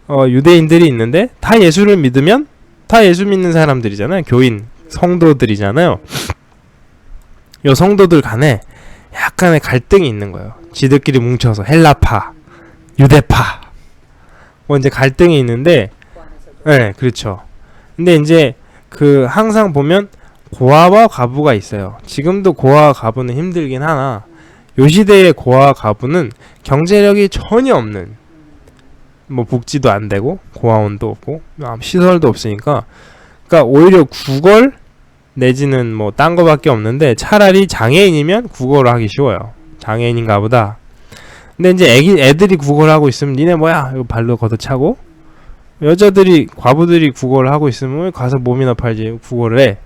유대인들이 있는데 다 예수를 믿으면 다 예수 믿는 사람들이잖아요. 교인, 성도들이잖아요. 요 성도들 간에 약간의 갈등이 있는 거예요. 지들끼리 뭉쳐서 헬라파, 유대파 뭐 이제 갈등이 있는데 네, 그렇죠. 근데 이제 그 항상 보면 고아와 과부가 있어요. 지금도 고아와 과부는 힘들긴 하나 요 시대의 고아와 과부는 경제력이 전혀 없는 뭐 복지도 안 되고 고아원도 없고 시설도 없으니까 그러니까 오히려 구걸 내지는 뭐 딴 거밖에 없는데 차라리 장애인이면 구걸을 하기 쉬워요. 장애인인가 보다. 근데 이제 애들이 구걸을 하고 있으면 니네 뭐야 이거 발로 걷어차고 여자들이 과부들이 구걸을 하고 있으면 가서 몸이나 팔지 구걸을 해.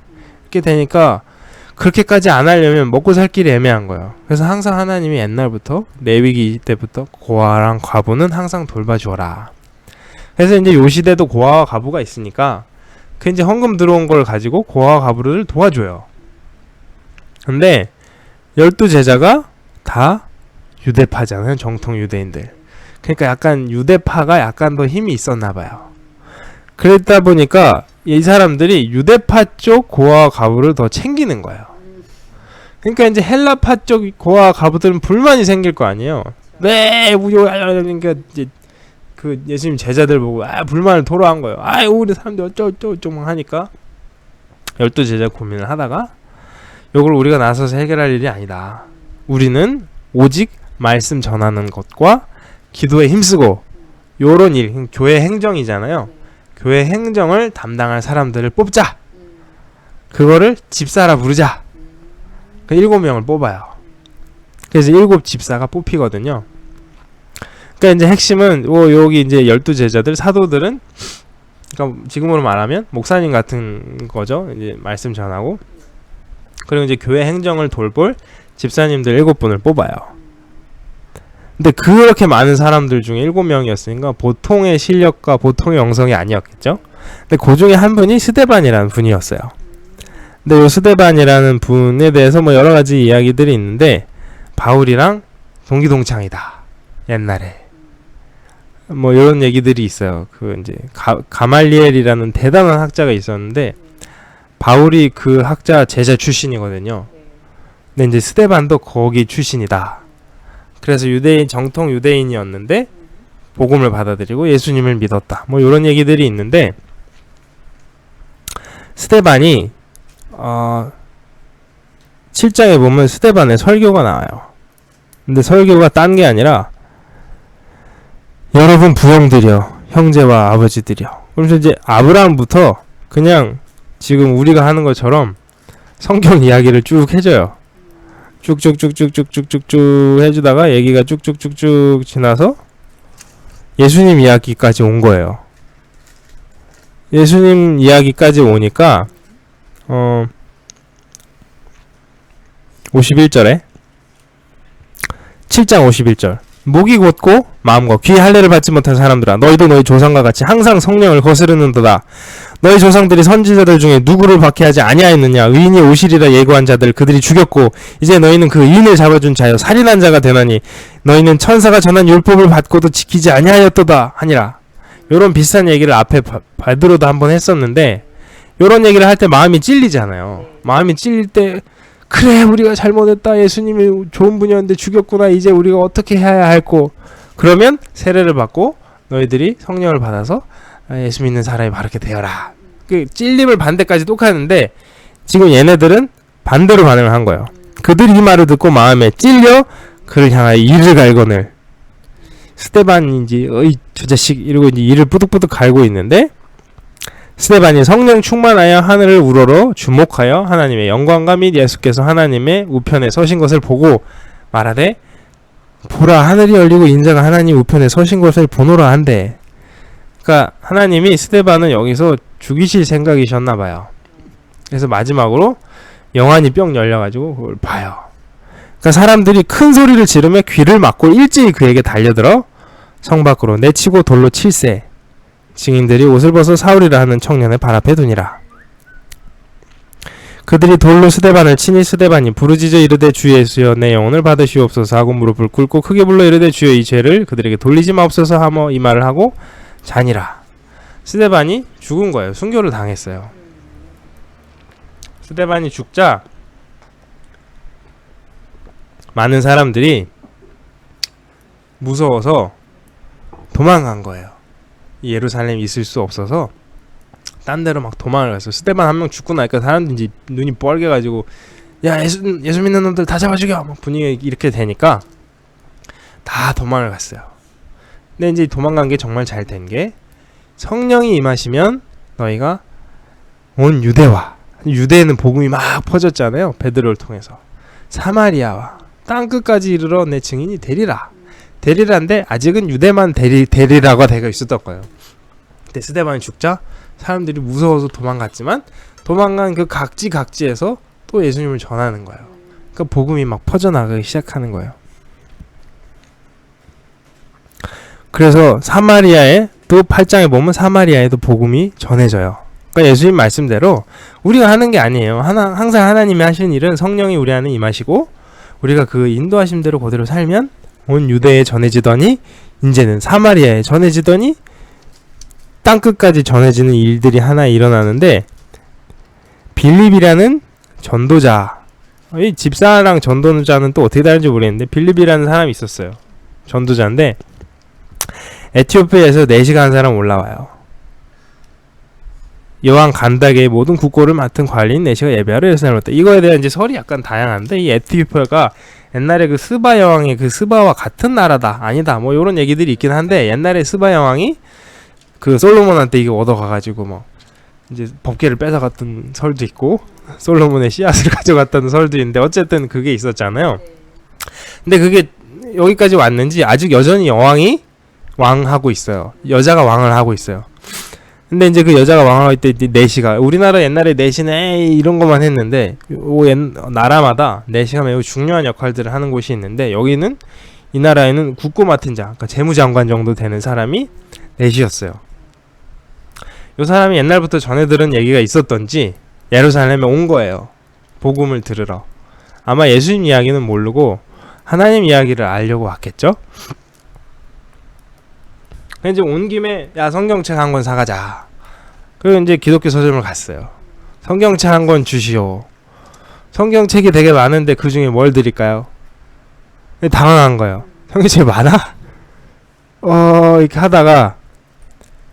이렇게 되니까 그렇게까지 안 하려면 먹고 살 길이 애매한 거예요. 그래서 항상 하나님이 옛날부터 레위기 때부터 고아랑 과부는 항상 돌봐주어라. 그래서 이제 요 시대도 고아와 과부가 있으니까 그 이제 헌금 들어온 걸 가지고 고아와 과부를 도와줘요. 근데 12제자가 다 유대파잖아요. 정통 유대인들. 그러니까 약간 유대파가 약간 더 힘이 있었나 봐요. 그랬다 보니까 이 사람들이 유대파 쪽 고아와 과부를 더 챙기는 거예요. 그러니까 이제 헬라파 쪽 고아와 과부들은 불만이 생길 거 아니에요. 네, 그러니까 이제 그 예수님 제자들 보고 불만을 토로한 거예요. 우리 사람들 어쩌고 하니까 12제자 고민을 하다가 이걸 우리가 나서서 해결할 일이 아니다. 우리는 오직 말씀 전하는 것과 기도에 힘쓰고 요런 일, 교회 행정이잖아요. 교회 행정을 담당할 사람들을 뽑자. 그거를 집사라 부르자. 그 7명을 뽑아요. 그래서 7 집사가 뽑히거든요. 그러니까 이제 핵심은 여기 이제 12제자들 사도들은 그러니까 지금으로 말하면 목사님 같은 거죠. 이제 말씀 전하고 그리고 이제 교회 행정을 돌볼 집사님들 7분을 뽑아요. 근데 그렇게 많은 사람들 중에 7명이었으니까 보통의 실력과 보통의 영성이 아니었겠죠. 근데 그 중에 한 분이 스데반이라는 분이었어요. 근데 요 스데반이라는 분에 대해서 뭐 여러 가지 이야기들이 있는데 바울이랑 동기동창이다. 옛날에 뭐 이런 얘기들이 있어요. 그 이제 가말리엘이라는 대단한 학자가 있었는데 바울이 그 학자 제자 출신이거든요. 근데 이제 스데반도 거기 출신이다. 그래서 유대인 정통 유대인이었는데 복음을 받아들이고 예수님을 믿었다. 뭐 이런 얘기들이 있는데 스데반이 7장에 보면 스데반의 설교가 나와요. 근데 설교가 딴 게 아니라 여러분 부형들이여 형제와 아버지들이여. 그래서 이제 아브라함부터 그냥 지금 우리가 하는 것처럼 성경 이야기를 쭉 해줘요. 쭉쭉쭉쭉쭉쭉쭉 해주다가 얘기가 쭉쭉쭉쭉 지나서 예수님 이야기까지 온 거예요. 예수님 이야기까지 오니까 51절에 7장 51절 목이 곧고 마음과 귀 할례를 받지 못한 사람들아, 너희도 너희 조상과 같이 항상 성령을 거스르는도다. 너희 조상들이 선지자들 중에 누구를 박해하지 아니하였느냐? 의인이 오시리라 예고한 자들 그들이 죽였고 이제 너희는 그 의인을 잡아준 자여 살인한 자가 되나니 너희는 천사가 전한 율법을 받고도 지키지 아니하였도다 하니라. 요런 비슷한 얘기를 앞에 바드로도 한번 했었는데, 요런 얘기를 할 때 마음이 찔리잖아요. 마음이 찔릴 때 그래 우리가 잘못했다, 예수님이 좋은 분이었는데 죽였구나, 이제 우리가 어떻게 해야 할꼬. 그러면 세례를 받고 너희들이 성령을 받아서 예수 믿는 사람이 바르게 되어라. 그 찔림을 반대까지 똑하는데 지금 얘네들은 반대로 반응을 한 거예요. 그들이 이 말을 듣고 마음에 찔려 그를 향하여 이를 갈거늘. 스데반인지 어이 저 자식 이러고 이제 이를 뿌득뿌득 갈고 있는데, 스데반이 성령 충만하여 하늘을 우러러 주목하여 하나님의 영광과 및 예수께서 하나님의 우편에 서신 것을 보고 말하되, 보라 하늘이 열리고 인자가 하나님 우편에 서신 것을 보노라 한대. 그러니까 하나님이 스데반은 여기서 죽이실 생각이셨나봐요. 그래서 마지막으로 영안이 뿅 열려가지고 그걸 봐요. 그러니까 사람들이 큰 소리를 지르며 귀를 막고 일제히 그에게 달려들어 성 밖으로 내치고 돌로 칠세. 증인들이 옷을 벗어 사울이라 하는 청년을 발 앞에 두니라. 그들이 돌로 스데반을 치니 스데반이 부르짖어 이르되 주 예수여 내 영혼을 받으시옵소서 하고 무릎을 꿇고 크게 불러 이르되 주여 이 죄를 그들에게 돌리지 마옵소서 하며 이 말을 하고 자니라. 스데반이 죽은 거예요. 순교를 당했어요. 스데반이 죽자 많은 사람들이 무서워서 도망간 거예요. 예루살렘에 있을 수 없어서 딴 데로 막 도망을 갔어요. 스데반 한 명 죽고 나니까 사람들이 눈이 뻘개가지고 야 예수 믿는 놈들 다 잡아 죽여! 막 분위기 이렇게 되니까 다 도망을 갔어요. 근데 이제 도망간 게 정말 잘 된 게, 성령이 임하시면 너희가 온 유대와, 유대에는 복음이 막 퍼졌잖아요. 베드로를 통해서. 사마리아와 땅끝까지 이르러 내 증인이 되리라. 되리라인데 아직은 유대만 되리라고 되어 있었던 거예요. 근데 스데반이 죽자 사람들이 무서워서 도망갔지만 도망간 그 각지에서 또 예수님을 전하는 거예요. 그러니까 복음이 막 퍼져나가기 시작하는 거예요. 그래서 사마리아에 또 8장에 보면 사마리아에도 복음이 전해져요. 그러니까 예수님 말씀대로 우리가 하는 게 아니에요. 항상 하나님이 하시는 일은 성령이 우리 안에 임하시고 우리가 그 인도하심대로 그대로 살면 온 유대에 전해지더니 이제는 사마리아에 전해지더니 땅끝까지 전해지는 일들이 하나 일어나는데, 빌립이라는 전도자, 이 집사랑 전도자는 또 어떻게 다른지 모르겠는데 빌립이라는 사람이 있었어요. 전도자인데 에티오피아에서 4시간 한 사람 올라와요. 여왕 간닥의 모든 국고를 맡은 관리인 4시가 예배하러 예루살렘에 왔다. 이거에 대한 이제 설이 약간 다양한데, 이 에티오피아가 옛날에 그 스바 여왕의 그 스바와 같은 나라다 아니다 뭐 요런 얘기들이 있긴 한데, 옛날에 스바 여왕이 그 솔로몬한테 이게 얻어가가지고 뭐 이제 법궤를 뺏어갔던 설도 있고 솔로몬의 씨앗을 가져갔다는 설도 있는데, 어쨌든 그게 있었잖아요. 근데 그게 여기까지 왔는지 아직 여전히 여왕이 왕하고 있어요. 여자가 왕을 하고 있어요. 근데 이제 그 여자가 왕을 할 때 내시가, 우리나라 옛날에 내시는 에이 이런 것만 했는데 나라마다 내시가 매우 중요한 역할들을 하는 곳이 있는데, 여기는 이 나라에는 국고 맡은 자, 그러니까 재무장관 정도 되는 사람이 내시였어요. 이 사람이 옛날부터 전해 들은 얘기가 있었던지 예루살렘에 온 거예요. 복음을 들으러. 아마 예수님 이야기는 모르고 하나님 이야기를 알려고 왔겠죠? 이제 온 김에 야 성경책 한 권 사가자. 그리고 이제 기독교 서점을 갔어요. 성경책 한 권 주시오. 성경책이 되게 많은데 그 중에 뭘 드릴까요? 당황한 거예요. 성경책이 많아? 이렇게 하다가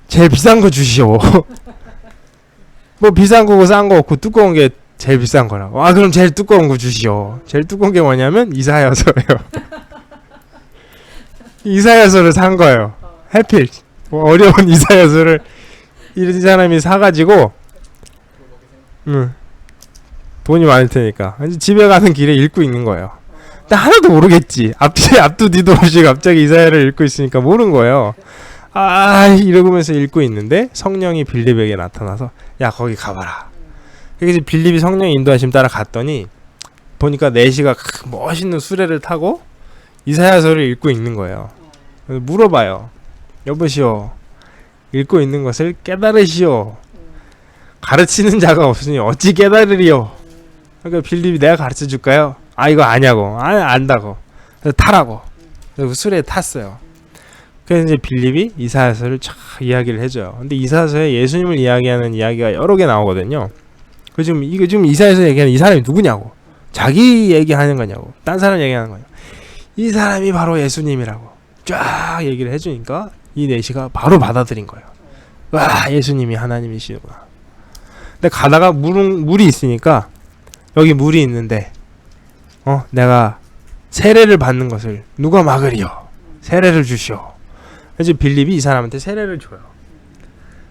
제일 비싼 거 주시오. 뭐 비싼 거고 싼 거 없고 두꺼운 게 제일 비싼 거라고. 그럼 제일 두꺼운 거 주시오. 제일 두꺼운 게 뭐냐면 이사야서예요. 이사야서를 산 거예요. 해필 어려운 이사야서를 이 사람이 사가지고 돈이 많을 테니까 집에 가는 길에 읽고 있는 거예요. 근데 하나도 모르겠지. 앞도 뒤도 없이 갑자기 이사야를 읽고 있으니까 모르는 거예요. 이러면서 읽고 있는데 성령이 빌립에게 나타나서 야 거기 가봐라. 그래서 빌립이 성령 인도하심 따라 갔더니 보니까 내시가 멋있는 수레를 타고 이사야서를 읽고 있는 거예요. 물어봐요. 여보시오, 읽고 있는 것을 깨달으시오. 가르치는 자가 없으니 어찌 깨달으리요. 그러니까 빌립이 내가 가르쳐 줄까요? 아, 이거 아냐고. 아, 안다고. 그래서 타라고. 그래서 술에 탔어요. 그래서 이제 빌립이 이사야서를 쫙 이야기를 해줘요. 근데 이사야서에 예수님을 이야기하는 이야기가 여러 개 나오거든요. 그 지금 이거 지금 이사야서 얘기하는 이 사람이 누구냐고. 자기 얘기하는 거냐고. 딴 사람 얘기하는 거냐고. 이 사람이 바로 예수님이라고 쫙 얘기를 해주니까 이 내시가 바로 받아들인 거예요. 와, 예수님이 하나님이시구나. 근데 가다가 물이 있으니까 여기 물이 있는데 내가 세례를 받는 것을 누가 막으리요? 세례를 주시오. 이제 빌립이 이 사람한테 세례를 줘요.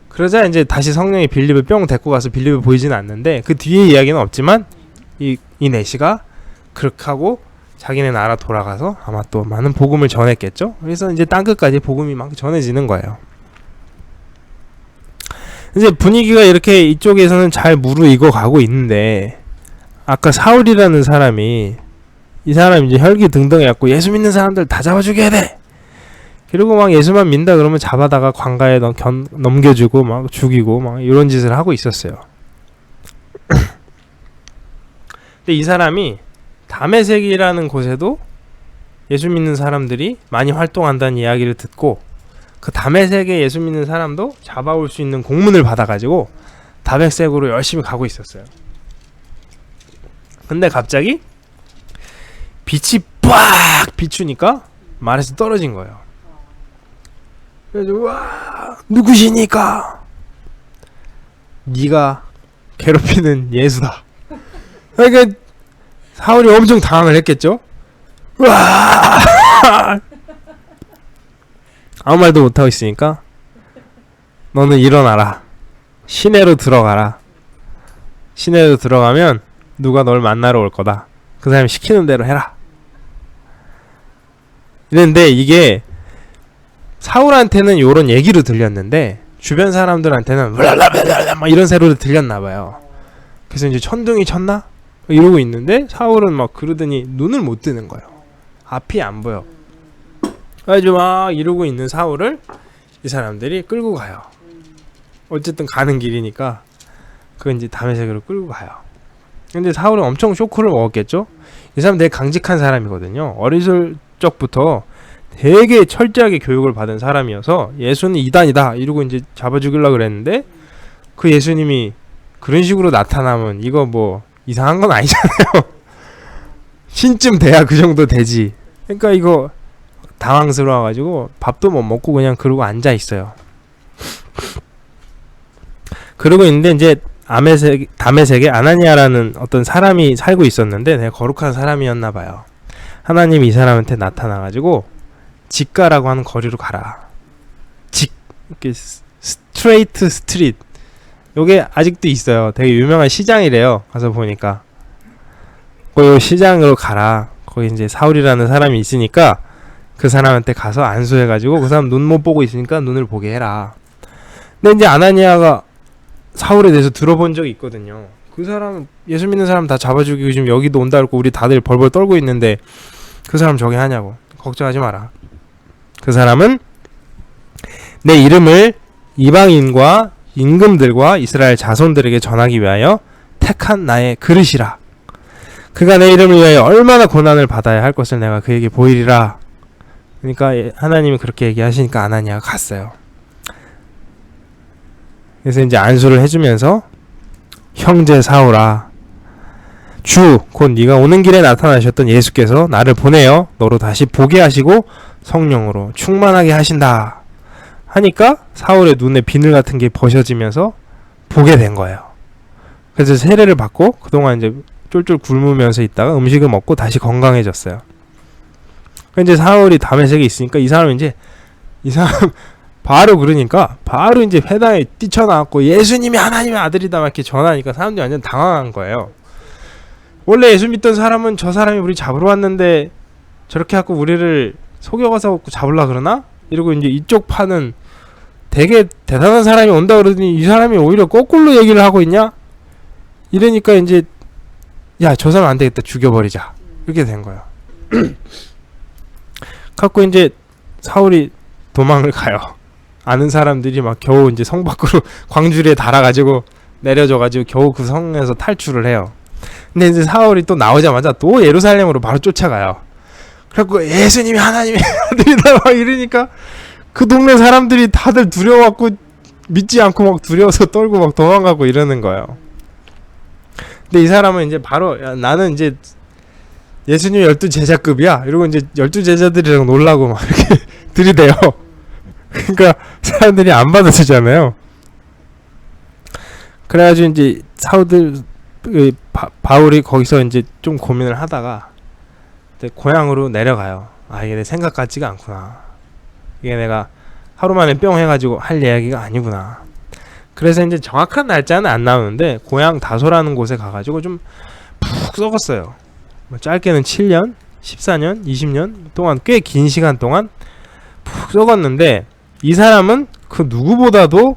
그러자 이제 다시 성령이 빌립을 뿅 데리고 가서 빌립을 보이지는 않는데 그 뒤에 이야기는 없지만 이 내시가 그렇게 하고 자기네 나라 돌아가서 아마 또 많은 복음을 전했겠죠. 그래서 이제 땅끝까지 복음이 막 전해지는 거예요. 이제 분위기가 이렇게 이쪽에서는 잘 무르익어 가고 있는데 아까 사울이라는 사람이 이 사람 이제 혈기 등등해갖고 예수 믿는 사람들 다 잡아 죽여야 돼. 그리고 막 예수만 믿는다 그러면 잡아다가 관가에 넘겨주고 막 죽이고 막 이런 짓을 하고 있었어요. 근데 이 사람이 다메섹이라는 곳에도 예수 믿는 사람들이 많이 활동한다는 이야기를 듣고 그 다메섹에 예수 믿는 사람도 잡아올 수 있는 공문을 받아가지고 다메섹으로 열심히 가고 있었어요. 근데 갑자기 빛이 빡 비추니까 말에서 떨어진 거예요. 그래서 와, 누구시니까? 네가 괴롭히는 예수다. 그러니까 사울이 엄청 당황을 했겠죠? 와! 아무 말도 못하고 있으니까 너는 일어나라. 시내로 들어가라. 시내로 들어가면 누가 널 만나러 올 거다. 그 사람이 시키는 대로 해라. 이랬는데 이게 사울한테는 요런 얘기로 들렸는데 주변 사람들한테는 막 이런 새로 들렸나봐요. 그래서 이제 천둥이 쳤나? 이러고 있는데 사울은 막 그러더니 눈을 못 뜨는 거예요. 앞이 안 보여. 그래가지고 막 이러고 있는 사울을 이 사람들이 끌고 가요. 어쨌든 가는 길이니까 그 이제 다메섹으로 끌고 가요. 근데 사울은 엄청 쇼크를 먹었겠죠? 이 사람 되게 강직한 사람이거든요. 어리술 적부터 되게 철저하게 교육을 받은 사람이어서 예수는 이단이다 이러고 이제 잡아 죽이려고 그랬는데 그 예수님이 그런 식으로 나타나면 이거 뭐 이상한 건 아니잖아요. 신쯤 돼야 그 정도 되지. 그러니까 이거 당황스러워가지고 밥도 못 먹고 그냥 그러고 앉아 있어요. 그러고 있는데 이제 다메섹에 아나니아라는 어떤 사람이 살고 있었는데 되게 거룩한 사람이었나 봐요. 하나님이 이 사람한테 나타나가지고 직가라고 하는 거리로 가라. 이렇게 스트레이트 스트릿. 요게 아직도 있어요. 되게 유명한 시장이래요. 가서 보니까. 그 시장으로 가라. 거기 이제 사울이라는 사람이 있으니까 그 사람한테 가서 안수해가지고 그 사람 눈 못 보고 있으니까 눈을 보게 해라. 근데 이제 아나니아가 사울에 대해서 들어본 적이 있거든요. 그 사람 예수 믿는 사람 다 잡아 죽이고 지금 여기도 온다 그러고 우리 다들 벌벌 떨고 있는데 그 사람 저기 하냐고. 걱정하지 마라. 그 사람은 내 이름을 이방인과 임금들과 이스라엘 자손들에게 전하기 위하여 택한 나의 그릇이라. 그가 내 이름을 위하여 얼마나 고난을 받아야 할 것을 내가 그에게 보이리라. 그러니까 하나님이 그렇게 얘기하시니까 아나니아가 갔어요. 그래서 이제 안수를 해주면서 형제 사울아, 주 곧 네가 오는 길에 나타나셨던 예수께서 나를 보내어 너로 다시 보게 하시고 성령으로 충만하게 하신다 하니까 사울의 눈에 비늘 같은 게 벗어지면서 보게 된 거예요. 그래서 세례를 받고 그동안 이제 쫄쫄 굶으면서 있다가 음식을 먹고 다시 건강해졌어요. 이제 사울이 다메섹에 있으니까 이 사람 바로 그러니까 바로 이제 회당에 뛰쳐나왔고 예수님이 하나님의 아들이다 막 이렇게 전하니까 사람들이 완전 당황한 거예요. 원래 예수 믿던 사람은 저 사람이 우리 잡으러 왔는데 저렇게 하고 우리를 속여가서 잡으려 그러나? 이러고 이제 이쪽 파는 되게 대단한 사람이 온다 그러더니 이 사람이 오히려 거꾸로 얘기를 하고 있냐? 이러니까 이제 야, 저 사람 안 되겠다. 죽여버리자. 이렇게 된 거예요. 갖고 이제 사울이 도망을 가요. 아는 사람들이 막 겨우 이제 성 밖으로 광주리에 달아가지고 내려져가지고 겨우 그 성에서 탈출을 해요. 근데 이제 사울이 또 나오자마자 또 예루살렘으로 바로 쫓아가요. 그래갖고 예수님이 하나님의 아들이다 막 이러니까 그 동네 사람들이 다들 두려워갖고 믿지 않고 막 두려워서 떨고 막 도망가고 이러는 거예요. 근데 이 사람은 이제 바로 야, 나는 이제 예수님 12제자급이야 이러고 이제 12제자들이랑 놀라고 막 이렇게 들이대요. 그러니까 사람들이 안 받아주잖아요. 그래가지고 이제 바울이 거기서 이제 좀 고민을 하다가 이제 고향으로 내려가요. 아 이게 내 생각 같지가 않구나. 이게 내가 하루 만에 뿅 해가지고 할 이야기가 아니구나. 그래서 이제 정확한 날짜는 안 나오는데 고향 다소라는 곳에 가가지고 좀 푹 썩었어요. 뭐 짧게는 7년, 14년, 20년 동안 꽤 긴 시간 동안 푹 썩었는데 이 사람은 그 누구보다도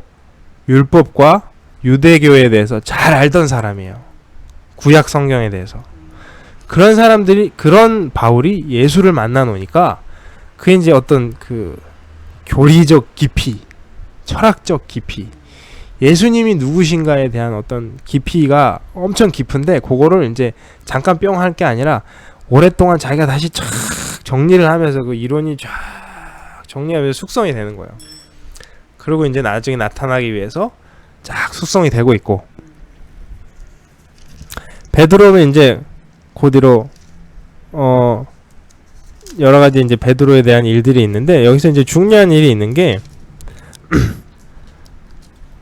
율법과 유대교에 대해서 잘 알던 사람이에요. 구약 성경에 대해서. 그런 사람들이 그런 바울이 예수를 만나 놓으니까 그 이제 어떤 그 교리적 깊이, 철학적 깊이, 예수님이 누구신가에 대한 어떤 깊이가 엄청 깊은데 그거를 이제 잠깐 뿅 할 게 아니라 오랫동안 자기가 다시 쫙 정리를 하면서 그 이론이 쫙 정리하면서 숙성이 되는 거예요. 그리고 이제 나중에 나타나기 위해서 쫙 숙성이 되고 있고 베드로는 이제 그 뒤로 여러 가지 이제 베드로에 대한 일들이 있는데 여기서 이제 중요한 일이 있는 게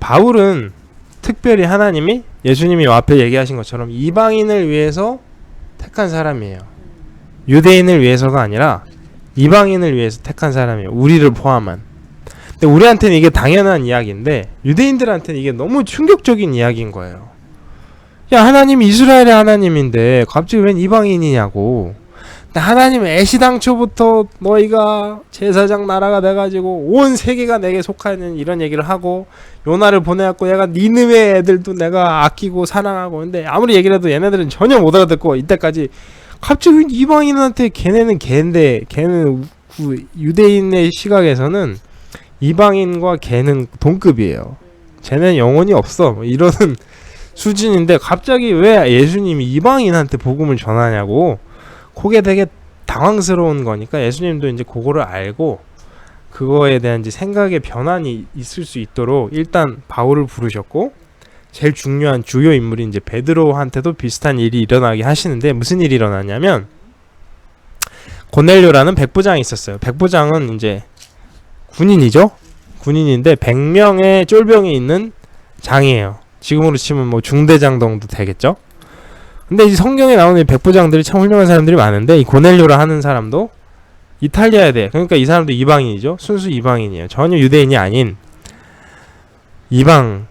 바울은 특별히 하나님이 예수님이 앞에 얘기하신 것처럼 이방인을 위해서 택한 사람이에요. 유대인을 위해서가 아니라 이방인을 위해서 택한 사람이에요. 우리를 포함한. 근데 우리한테는 이게 당연한 이야기인데 유대인들한테는 이게 너무 충격적인 이야기인 거예요. 야 하나님이 이스라엘의 하나님인데 갑자기 웬 이방인이냐고. 근데 하나님은 애시당초부터 너희가 제사장 나라가 돼가지고 온 세계가 내게 속하는 이런 얘기를 하고 요나를 보내갖고 얘가 니느웨 애들도 내가 아끼고 사랑하고 근데 아무리 얘기를 해도 얘네들은 전혀 못 알아듣고 이때까지 갑자기 이방인한테 걔네는 걔인데 걔는 유대인의 시각에서는 이방인과 걔는 동급이에요. 쟤는 영혼이 없어 뭐 이러는 수준인데 갑자기 왜 예수님이 이방인한테 복음을 전하냐고. 그게 되게 당황스러운 거니까 예수님도 이제 그거를 알고 그거에 대한 이제 생각의 변환이 있을 수 있도록 일단 바울을 부르셨고 제일 중요한 주요 인물이 이제 베드로한테도 비슷한 일이 일어나게 하시는데 무슨 일이 일어나냐면 고넬료라는 백부장이 있었어요. 백부장은 이제 군인이죠. 군인인데 100명의 쫄병이 있는 장이에요. 지금으로 치면 뭐 중대장 정도 되겠죠. 근데 이 성경에 나오는 백부장들이 참 훌륭한 사람들이 많은데 이 고넬료라 하는 사람도 이탈리아에 돼. 그러니까 이 사람도 이방인이죠. 순수 이방인이에요. 전혀 유대인이 아닌 이방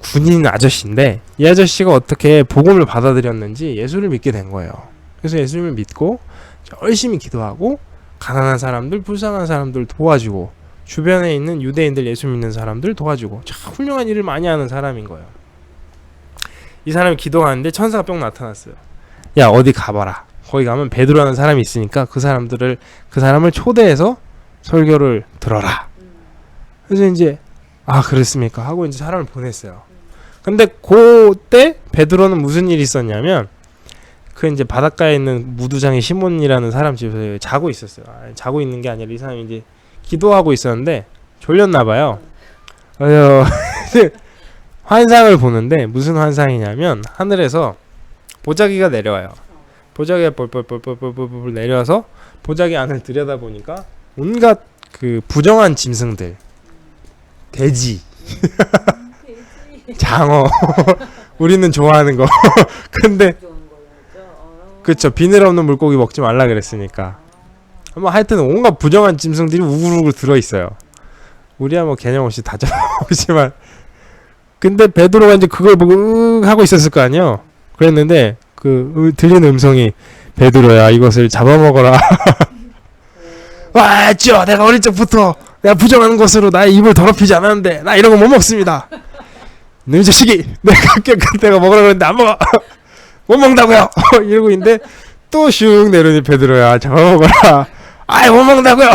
군인 아저씨인데 이 아저씨가 어떻게 복음을 받아들였는지 예수를 믿게 된 거예요. 그래서 예수님을 믿고 열심히 기도하고 가난한 사람들, 불쌍한 사람들 도와주고 주변에 있는 유대인들 예수 믿는 사람들 도와주고 참 훌륭한 일을 많이 하는 사람인 거예요. 이 사람이 기도하는데 천사가 뿅 나타났어요. 야 어디 가봐라. 거기 가면 베드로라는 사람이 있으니까 그 사람을 초대해서 설교를 들어라. 그래서 이제 아 그랬습니까 하고 이제 사람을 보냈어요. 근데 그때 베드로는 무슨 일이 있었냐면 그 이제 바닷가에 있는 무두장의 시몬이라는 사람 집에서 자고 있었어요. 자고 있는 게 아니라 이 사람이 이제 기도하고 있었는데 졸렸나 봐요. 환상을 보는데 무슨 환상이냐면 하늘에서 보자기가 내려와요. 보자기가 뻘뻘뻘뻘뻘뻘 내려와서 보자기 안을 들여다보니까 온갖 그 부정한 짐승들, 돼지, 장어, 우리는 좋아하는 거. 근데 그쵸, 비늘 없는 물고기 먹지 말라 그랬으니까. 뭐 하여튼 온갖 부정한 짐승들이 우글우글 들어있어요. 우리야 뭐 개념 없이 다 잡아먹지만 근데 베드로가 이제 그걸 보고 하고 있었을 거 아니에요. 그랬는데 그 들리는 음성이 베드로야 이것을 잡아먹어라. 와, 쥐어 내가 어릴 적부터 내가 부정하는 것으로 나의 입을 더럽히지 않았는데 나 이런 거 못 먹습니다. 너 이 자식이 내가 먹으라 그랬는데 안 먹어. 못 먹는다고요. 이러고 있는데 또 슉 내려오니 베드로야 잡아먹어라. 아이 못 먹는다고요.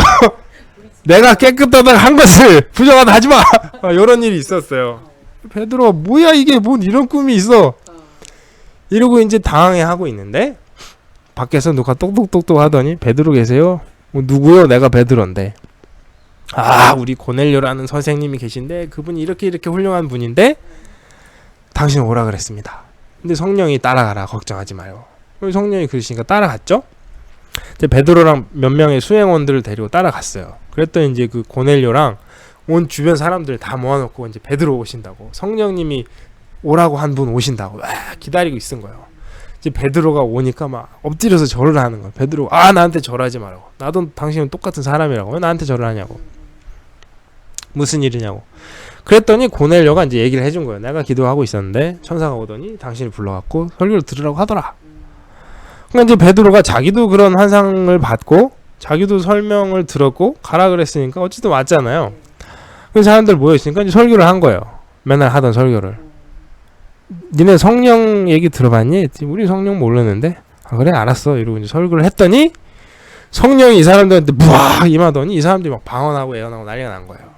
내가 깨끗하다 한 것을 부정하다 하지 마. 이런 일이 있었어요. 베드로가 뭐야 이게 뭔 이런 꿈이 있어. 이러고 이제 당황해 하고 있는데 밖에서 누가 똑똑똑똑 하더니 베드로 계세요? 누구요? 내가 베드로인데. 아 우리 고넬료라는 선생님이 계신데 그분이 이렇게 훌륭한 분인데 당신 오라 그랬습니다. 근데 성령이 따라가라 걱정하지 마요. 성령이 그러시니까 따라갔죠. 이제 베드로랑 몇 명의 수행원들을 데리고 따라갔어요. 그랬더니 이제 그 고넬료랑 온 주변 사람들 다 모아놓고 이제 베드로 오신다고 성령님이 오라고 한 분 오신다고 기다리고 있은 거예요. 이제 베드로가 오니까 막 엎드려서 절을 하는 거예요. 베드로가 나한테 절하지 말라고. 나도 당신은 똑같은 사람이라고. 왜 나한테 절을 하냐고. 무슨 일이냐고. 그랬더니 고넬료가 이제 얘기를 해준 거예요. 내가 기도하고 있었는데 천사가 오더니 당신을 불러갖고 설교를 들으라고 하더라. 그러니까 이제 베드로가 자기도 그런 환상을 받고 자기도 설명을 들었고 가라 그랬으니까 어쨌든 왔잖아요. 그 사람들 모여있으니까 이제 설교를 한 거예요. 맨날 하던 설교를. 니네 성령 얘기 들어봤니? 우리 성령 모르는데. 그래 알았어. 이러고 이제 설교를 했더니 성령이 이 사람들한테 부악 임하더니 이 사람들이 막 방언하고 애언하고 난리가 난 거예요.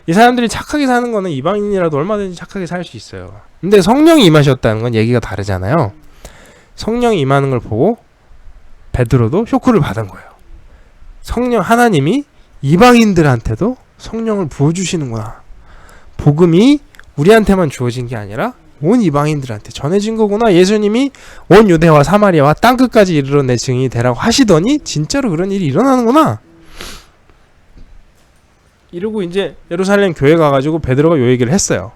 이 사람들이 착하게 사는 거는 이방인이라도 얼마든지 착하게 살 수 있어요. 근데 성령이 임하셨다는 건 얘기가 다르잖아요. 성령이 임하는 걸 보고 베드로도 쇼크를 받은 거예요. 성령 하나님이 이방인들한테도 성령을 부어주시는구나. 복음이 우리한테만 주어진 게 아니라 온 이방인들한테 전해진 거구나. 예수님이 온 유대와 사마리아와 땅끝까지 이르러 내 증인이 되라고 하시더니 진짜로 그런 일이 일어나는구나. 이러고 이제 예루살렘 교회 가가지고 베드로가 요 얘기를 했어요.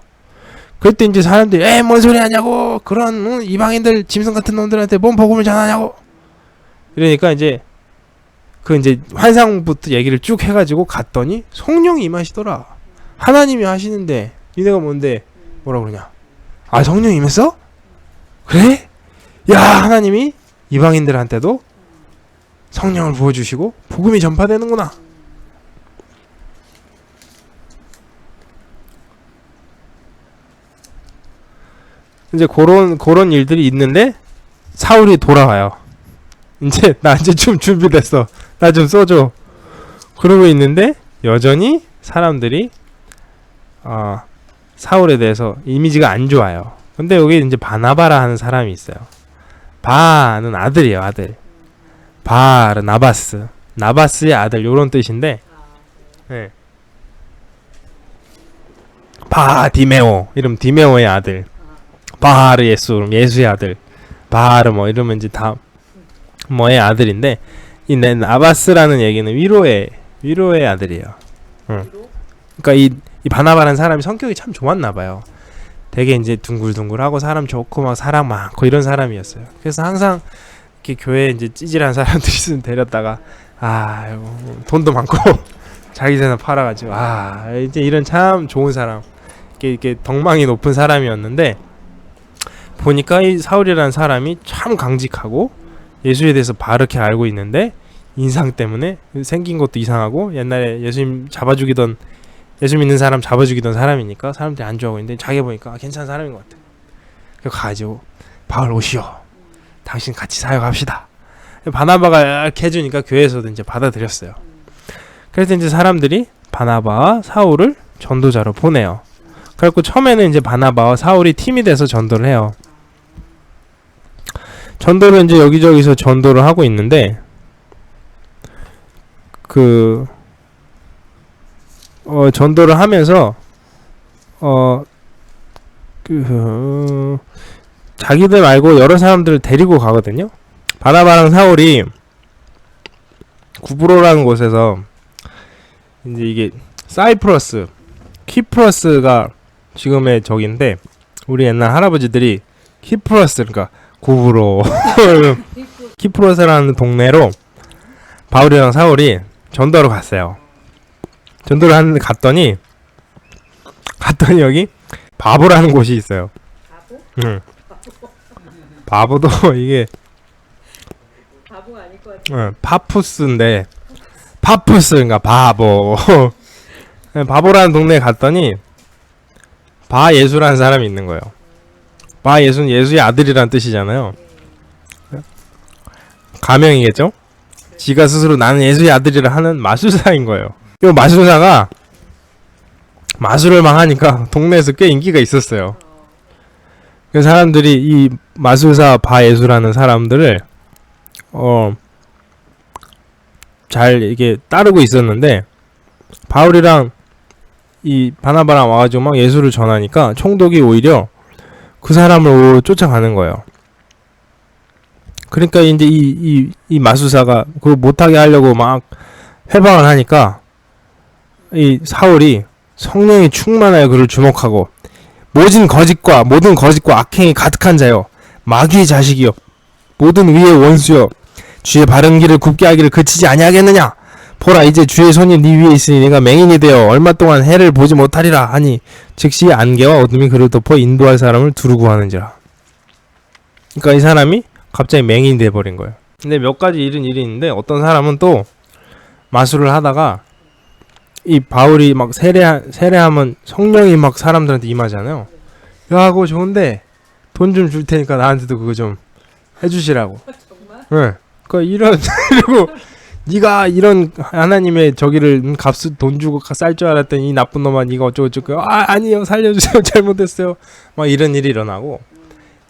그때 이제 사람들이 뭔 소리 하냐고. 그런 이방인들 짐승 같은 놈들한테 뭔 복음을 전하냐고. 이러니까 이제 그 이제 환상부터 얘기를 쭉 해가지고 갔더니 성령이 임하시더라. 하나님이 하시는데 니네가 뭔데 뭐라 그러냐. 성령이 임했어? 그래? 야 하나님이 이방인들한테도 성령을 부어주시고 복음이 전파되는구나. 이제 그런 일들이 있는데 사울이 돌아와요. 이제 나 이제 좀 준비됐어. 나 좀 써줘. 그러고 있는데 여전히 사람들이 사울에 대해서 이미지가 안 좋아요. 근데 여기 이제 바나바라 하는 사람이 있어요. 바는 아들이에요, 아들. 바르 나바스. 나바스의 아들 요런 뜻인데. 네. 바 디메오. 이름 디메오의 아들. 바르 예수. 예수의 아들. 바르 뭐 이러면 이제 다 뭐의 아들인데 이 나바스라는 얘기는 위로의 아들이에요. 그러니까 이 바나바라는 사람이 성격이 참 좋았나 봐요. 되게 이제 둥글둥글하고 사람 좋고 막 사람 많고 이런 사람이었어요. 그래서 항상 이렇게 교회에 이제 찌질한 사람들이 있으면 데렸다가 돈도 많고 자기 재산 팔아가지고 이제 이런 참 좋은 사람, 이렇게 덕망이 높은 사람이었는데 보니까 이 사울이라는 사람이 참 강직하고 예수에 대해서 바르게 알고 있는데 인상 때문에 생긴 것도 이상하고 옛날에 예수님 잡아주기던 예수 믿는 사람 잡아주기던 사람이니까 사람들이 안 좋아하고 있는데 자기 보니까 괜찮은 사람인 것 같아. 그래서 가지고 바울 오시오. 당신 같이 사역합시다. 바나바가 이렇게 해주니까 교회에서도 이제 받아들였어요. 그래서 이제 사람들이 바나바와 사울을 전도자로 보내요. 그래갖고 처음에는 이제 바나바와 사울이 팀이 돼서 전도를 해요. 전도를 이제 여기저기서 전도를 하고 있는데 전도를 하면서 자기들 말고 여러 사람들을 데리고 가거든요. 바나바랑 사울이 구브로라는 곳에서 이제 이게 사이프러스, 키프러스가 지금의 적인데 우리 옛날 할아버지들이 키프러스 그러니까 구브로 키프러스라는 동네로 바울이랑 사울이 전도로 갔어요. 전도를 하는데 갔더니 여기 바보라는 곳이 있어요. 바보? 응. 바보도 이게 바보가 아닐 것 같아. 파푸스인데 파푸스인가 바보. 바보라는 동네에 갔더니 바예수라는 사람이 있는 거예요. 바예수는 예수의 아들이라는 뜻이잖아요. 가명이겠죠? 지가 스스로 나는 예수의 아들이라 하는 마술사인 거예요. 이 마술사가 마술을 막 하니까 동네에서 꽤 인기가 있었어요. 그 사람들이 이 마술사 바예수라는 사람들을 잘 이게 따르고 있었는데 바울이랑 이 바나바랑 와가지고 막 예수를 전하니까 총독이 오히려 그 사람을 쫓아가는 거예요. 그러니까 이제 이 마술사가 그거 못하게 하려고 막 해방을 하니까 이 사울이 성령이 충만하여 그를 주목하고 모든 거짓과 악행이 가득한 자요 마귀의 자식이요 모든 위의 원수요 주의 바른 길을 굽게 하기를 그치지 아니하겠느냐. 보라 이제 주의 손이 네 위에 있으니 네가 맹인이 되어 얼마 동안 해를 보지 못하리라 하니 즉시 안개와 어둠이 그를 덮어 인도할 사람을 두루고 하는지라. 그러니까 이 사람이 갑자기 맹인이 돼버린 거예요. 근데 몇 가지 일이 있는데 어떤 사람은 또 마술을 하다가 이 바울이 막 세례하면 성령이 막 사람들한테 임하잖아요. 야 그거 좋은데 돈 좀 줄 테니까 나한테도 그거 좀 해주시라고. 정말? 네. 그러니까 그리고 네가 이런 하나님의 저기를 값을 돈 주고 쌀 줄 알았더니 이 나쁜 놈아 네가 어쩌고저쩌고 아니요 살려주세요 잘못했어요 막 이런 일이 일어나고.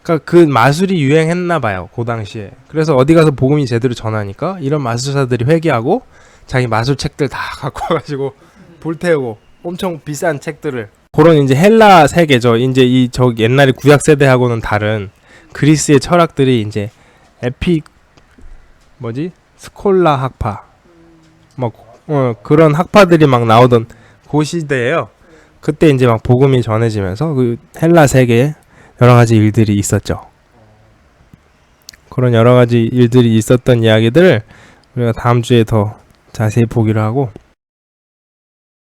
그러니까 그 마술이 유행했나 봐요 그 당시에. 그래서 어디 가서 복음이 제대로 전하니까 이런 마술사들이 회개하고 자기 마술 책들 다 갖고 와가지고 불태우고 엄청 비싼 책들을. 그런 이제 헬라 세계죠. 이제 저 옛날에 구약 세대하고는 다른 그리스의 철학들이 이제 스콜라 학파 막 그런 학파들이 막 나오던 그 시대예요. 그때 이제 막 복음이 전해지면서 그 헬라 세계에 여러 가지 일들이 있었죠. 그런 여러 가지 일들이 있었던 이야기들을 우리가 다음 주에 더 자세히 보기로 하고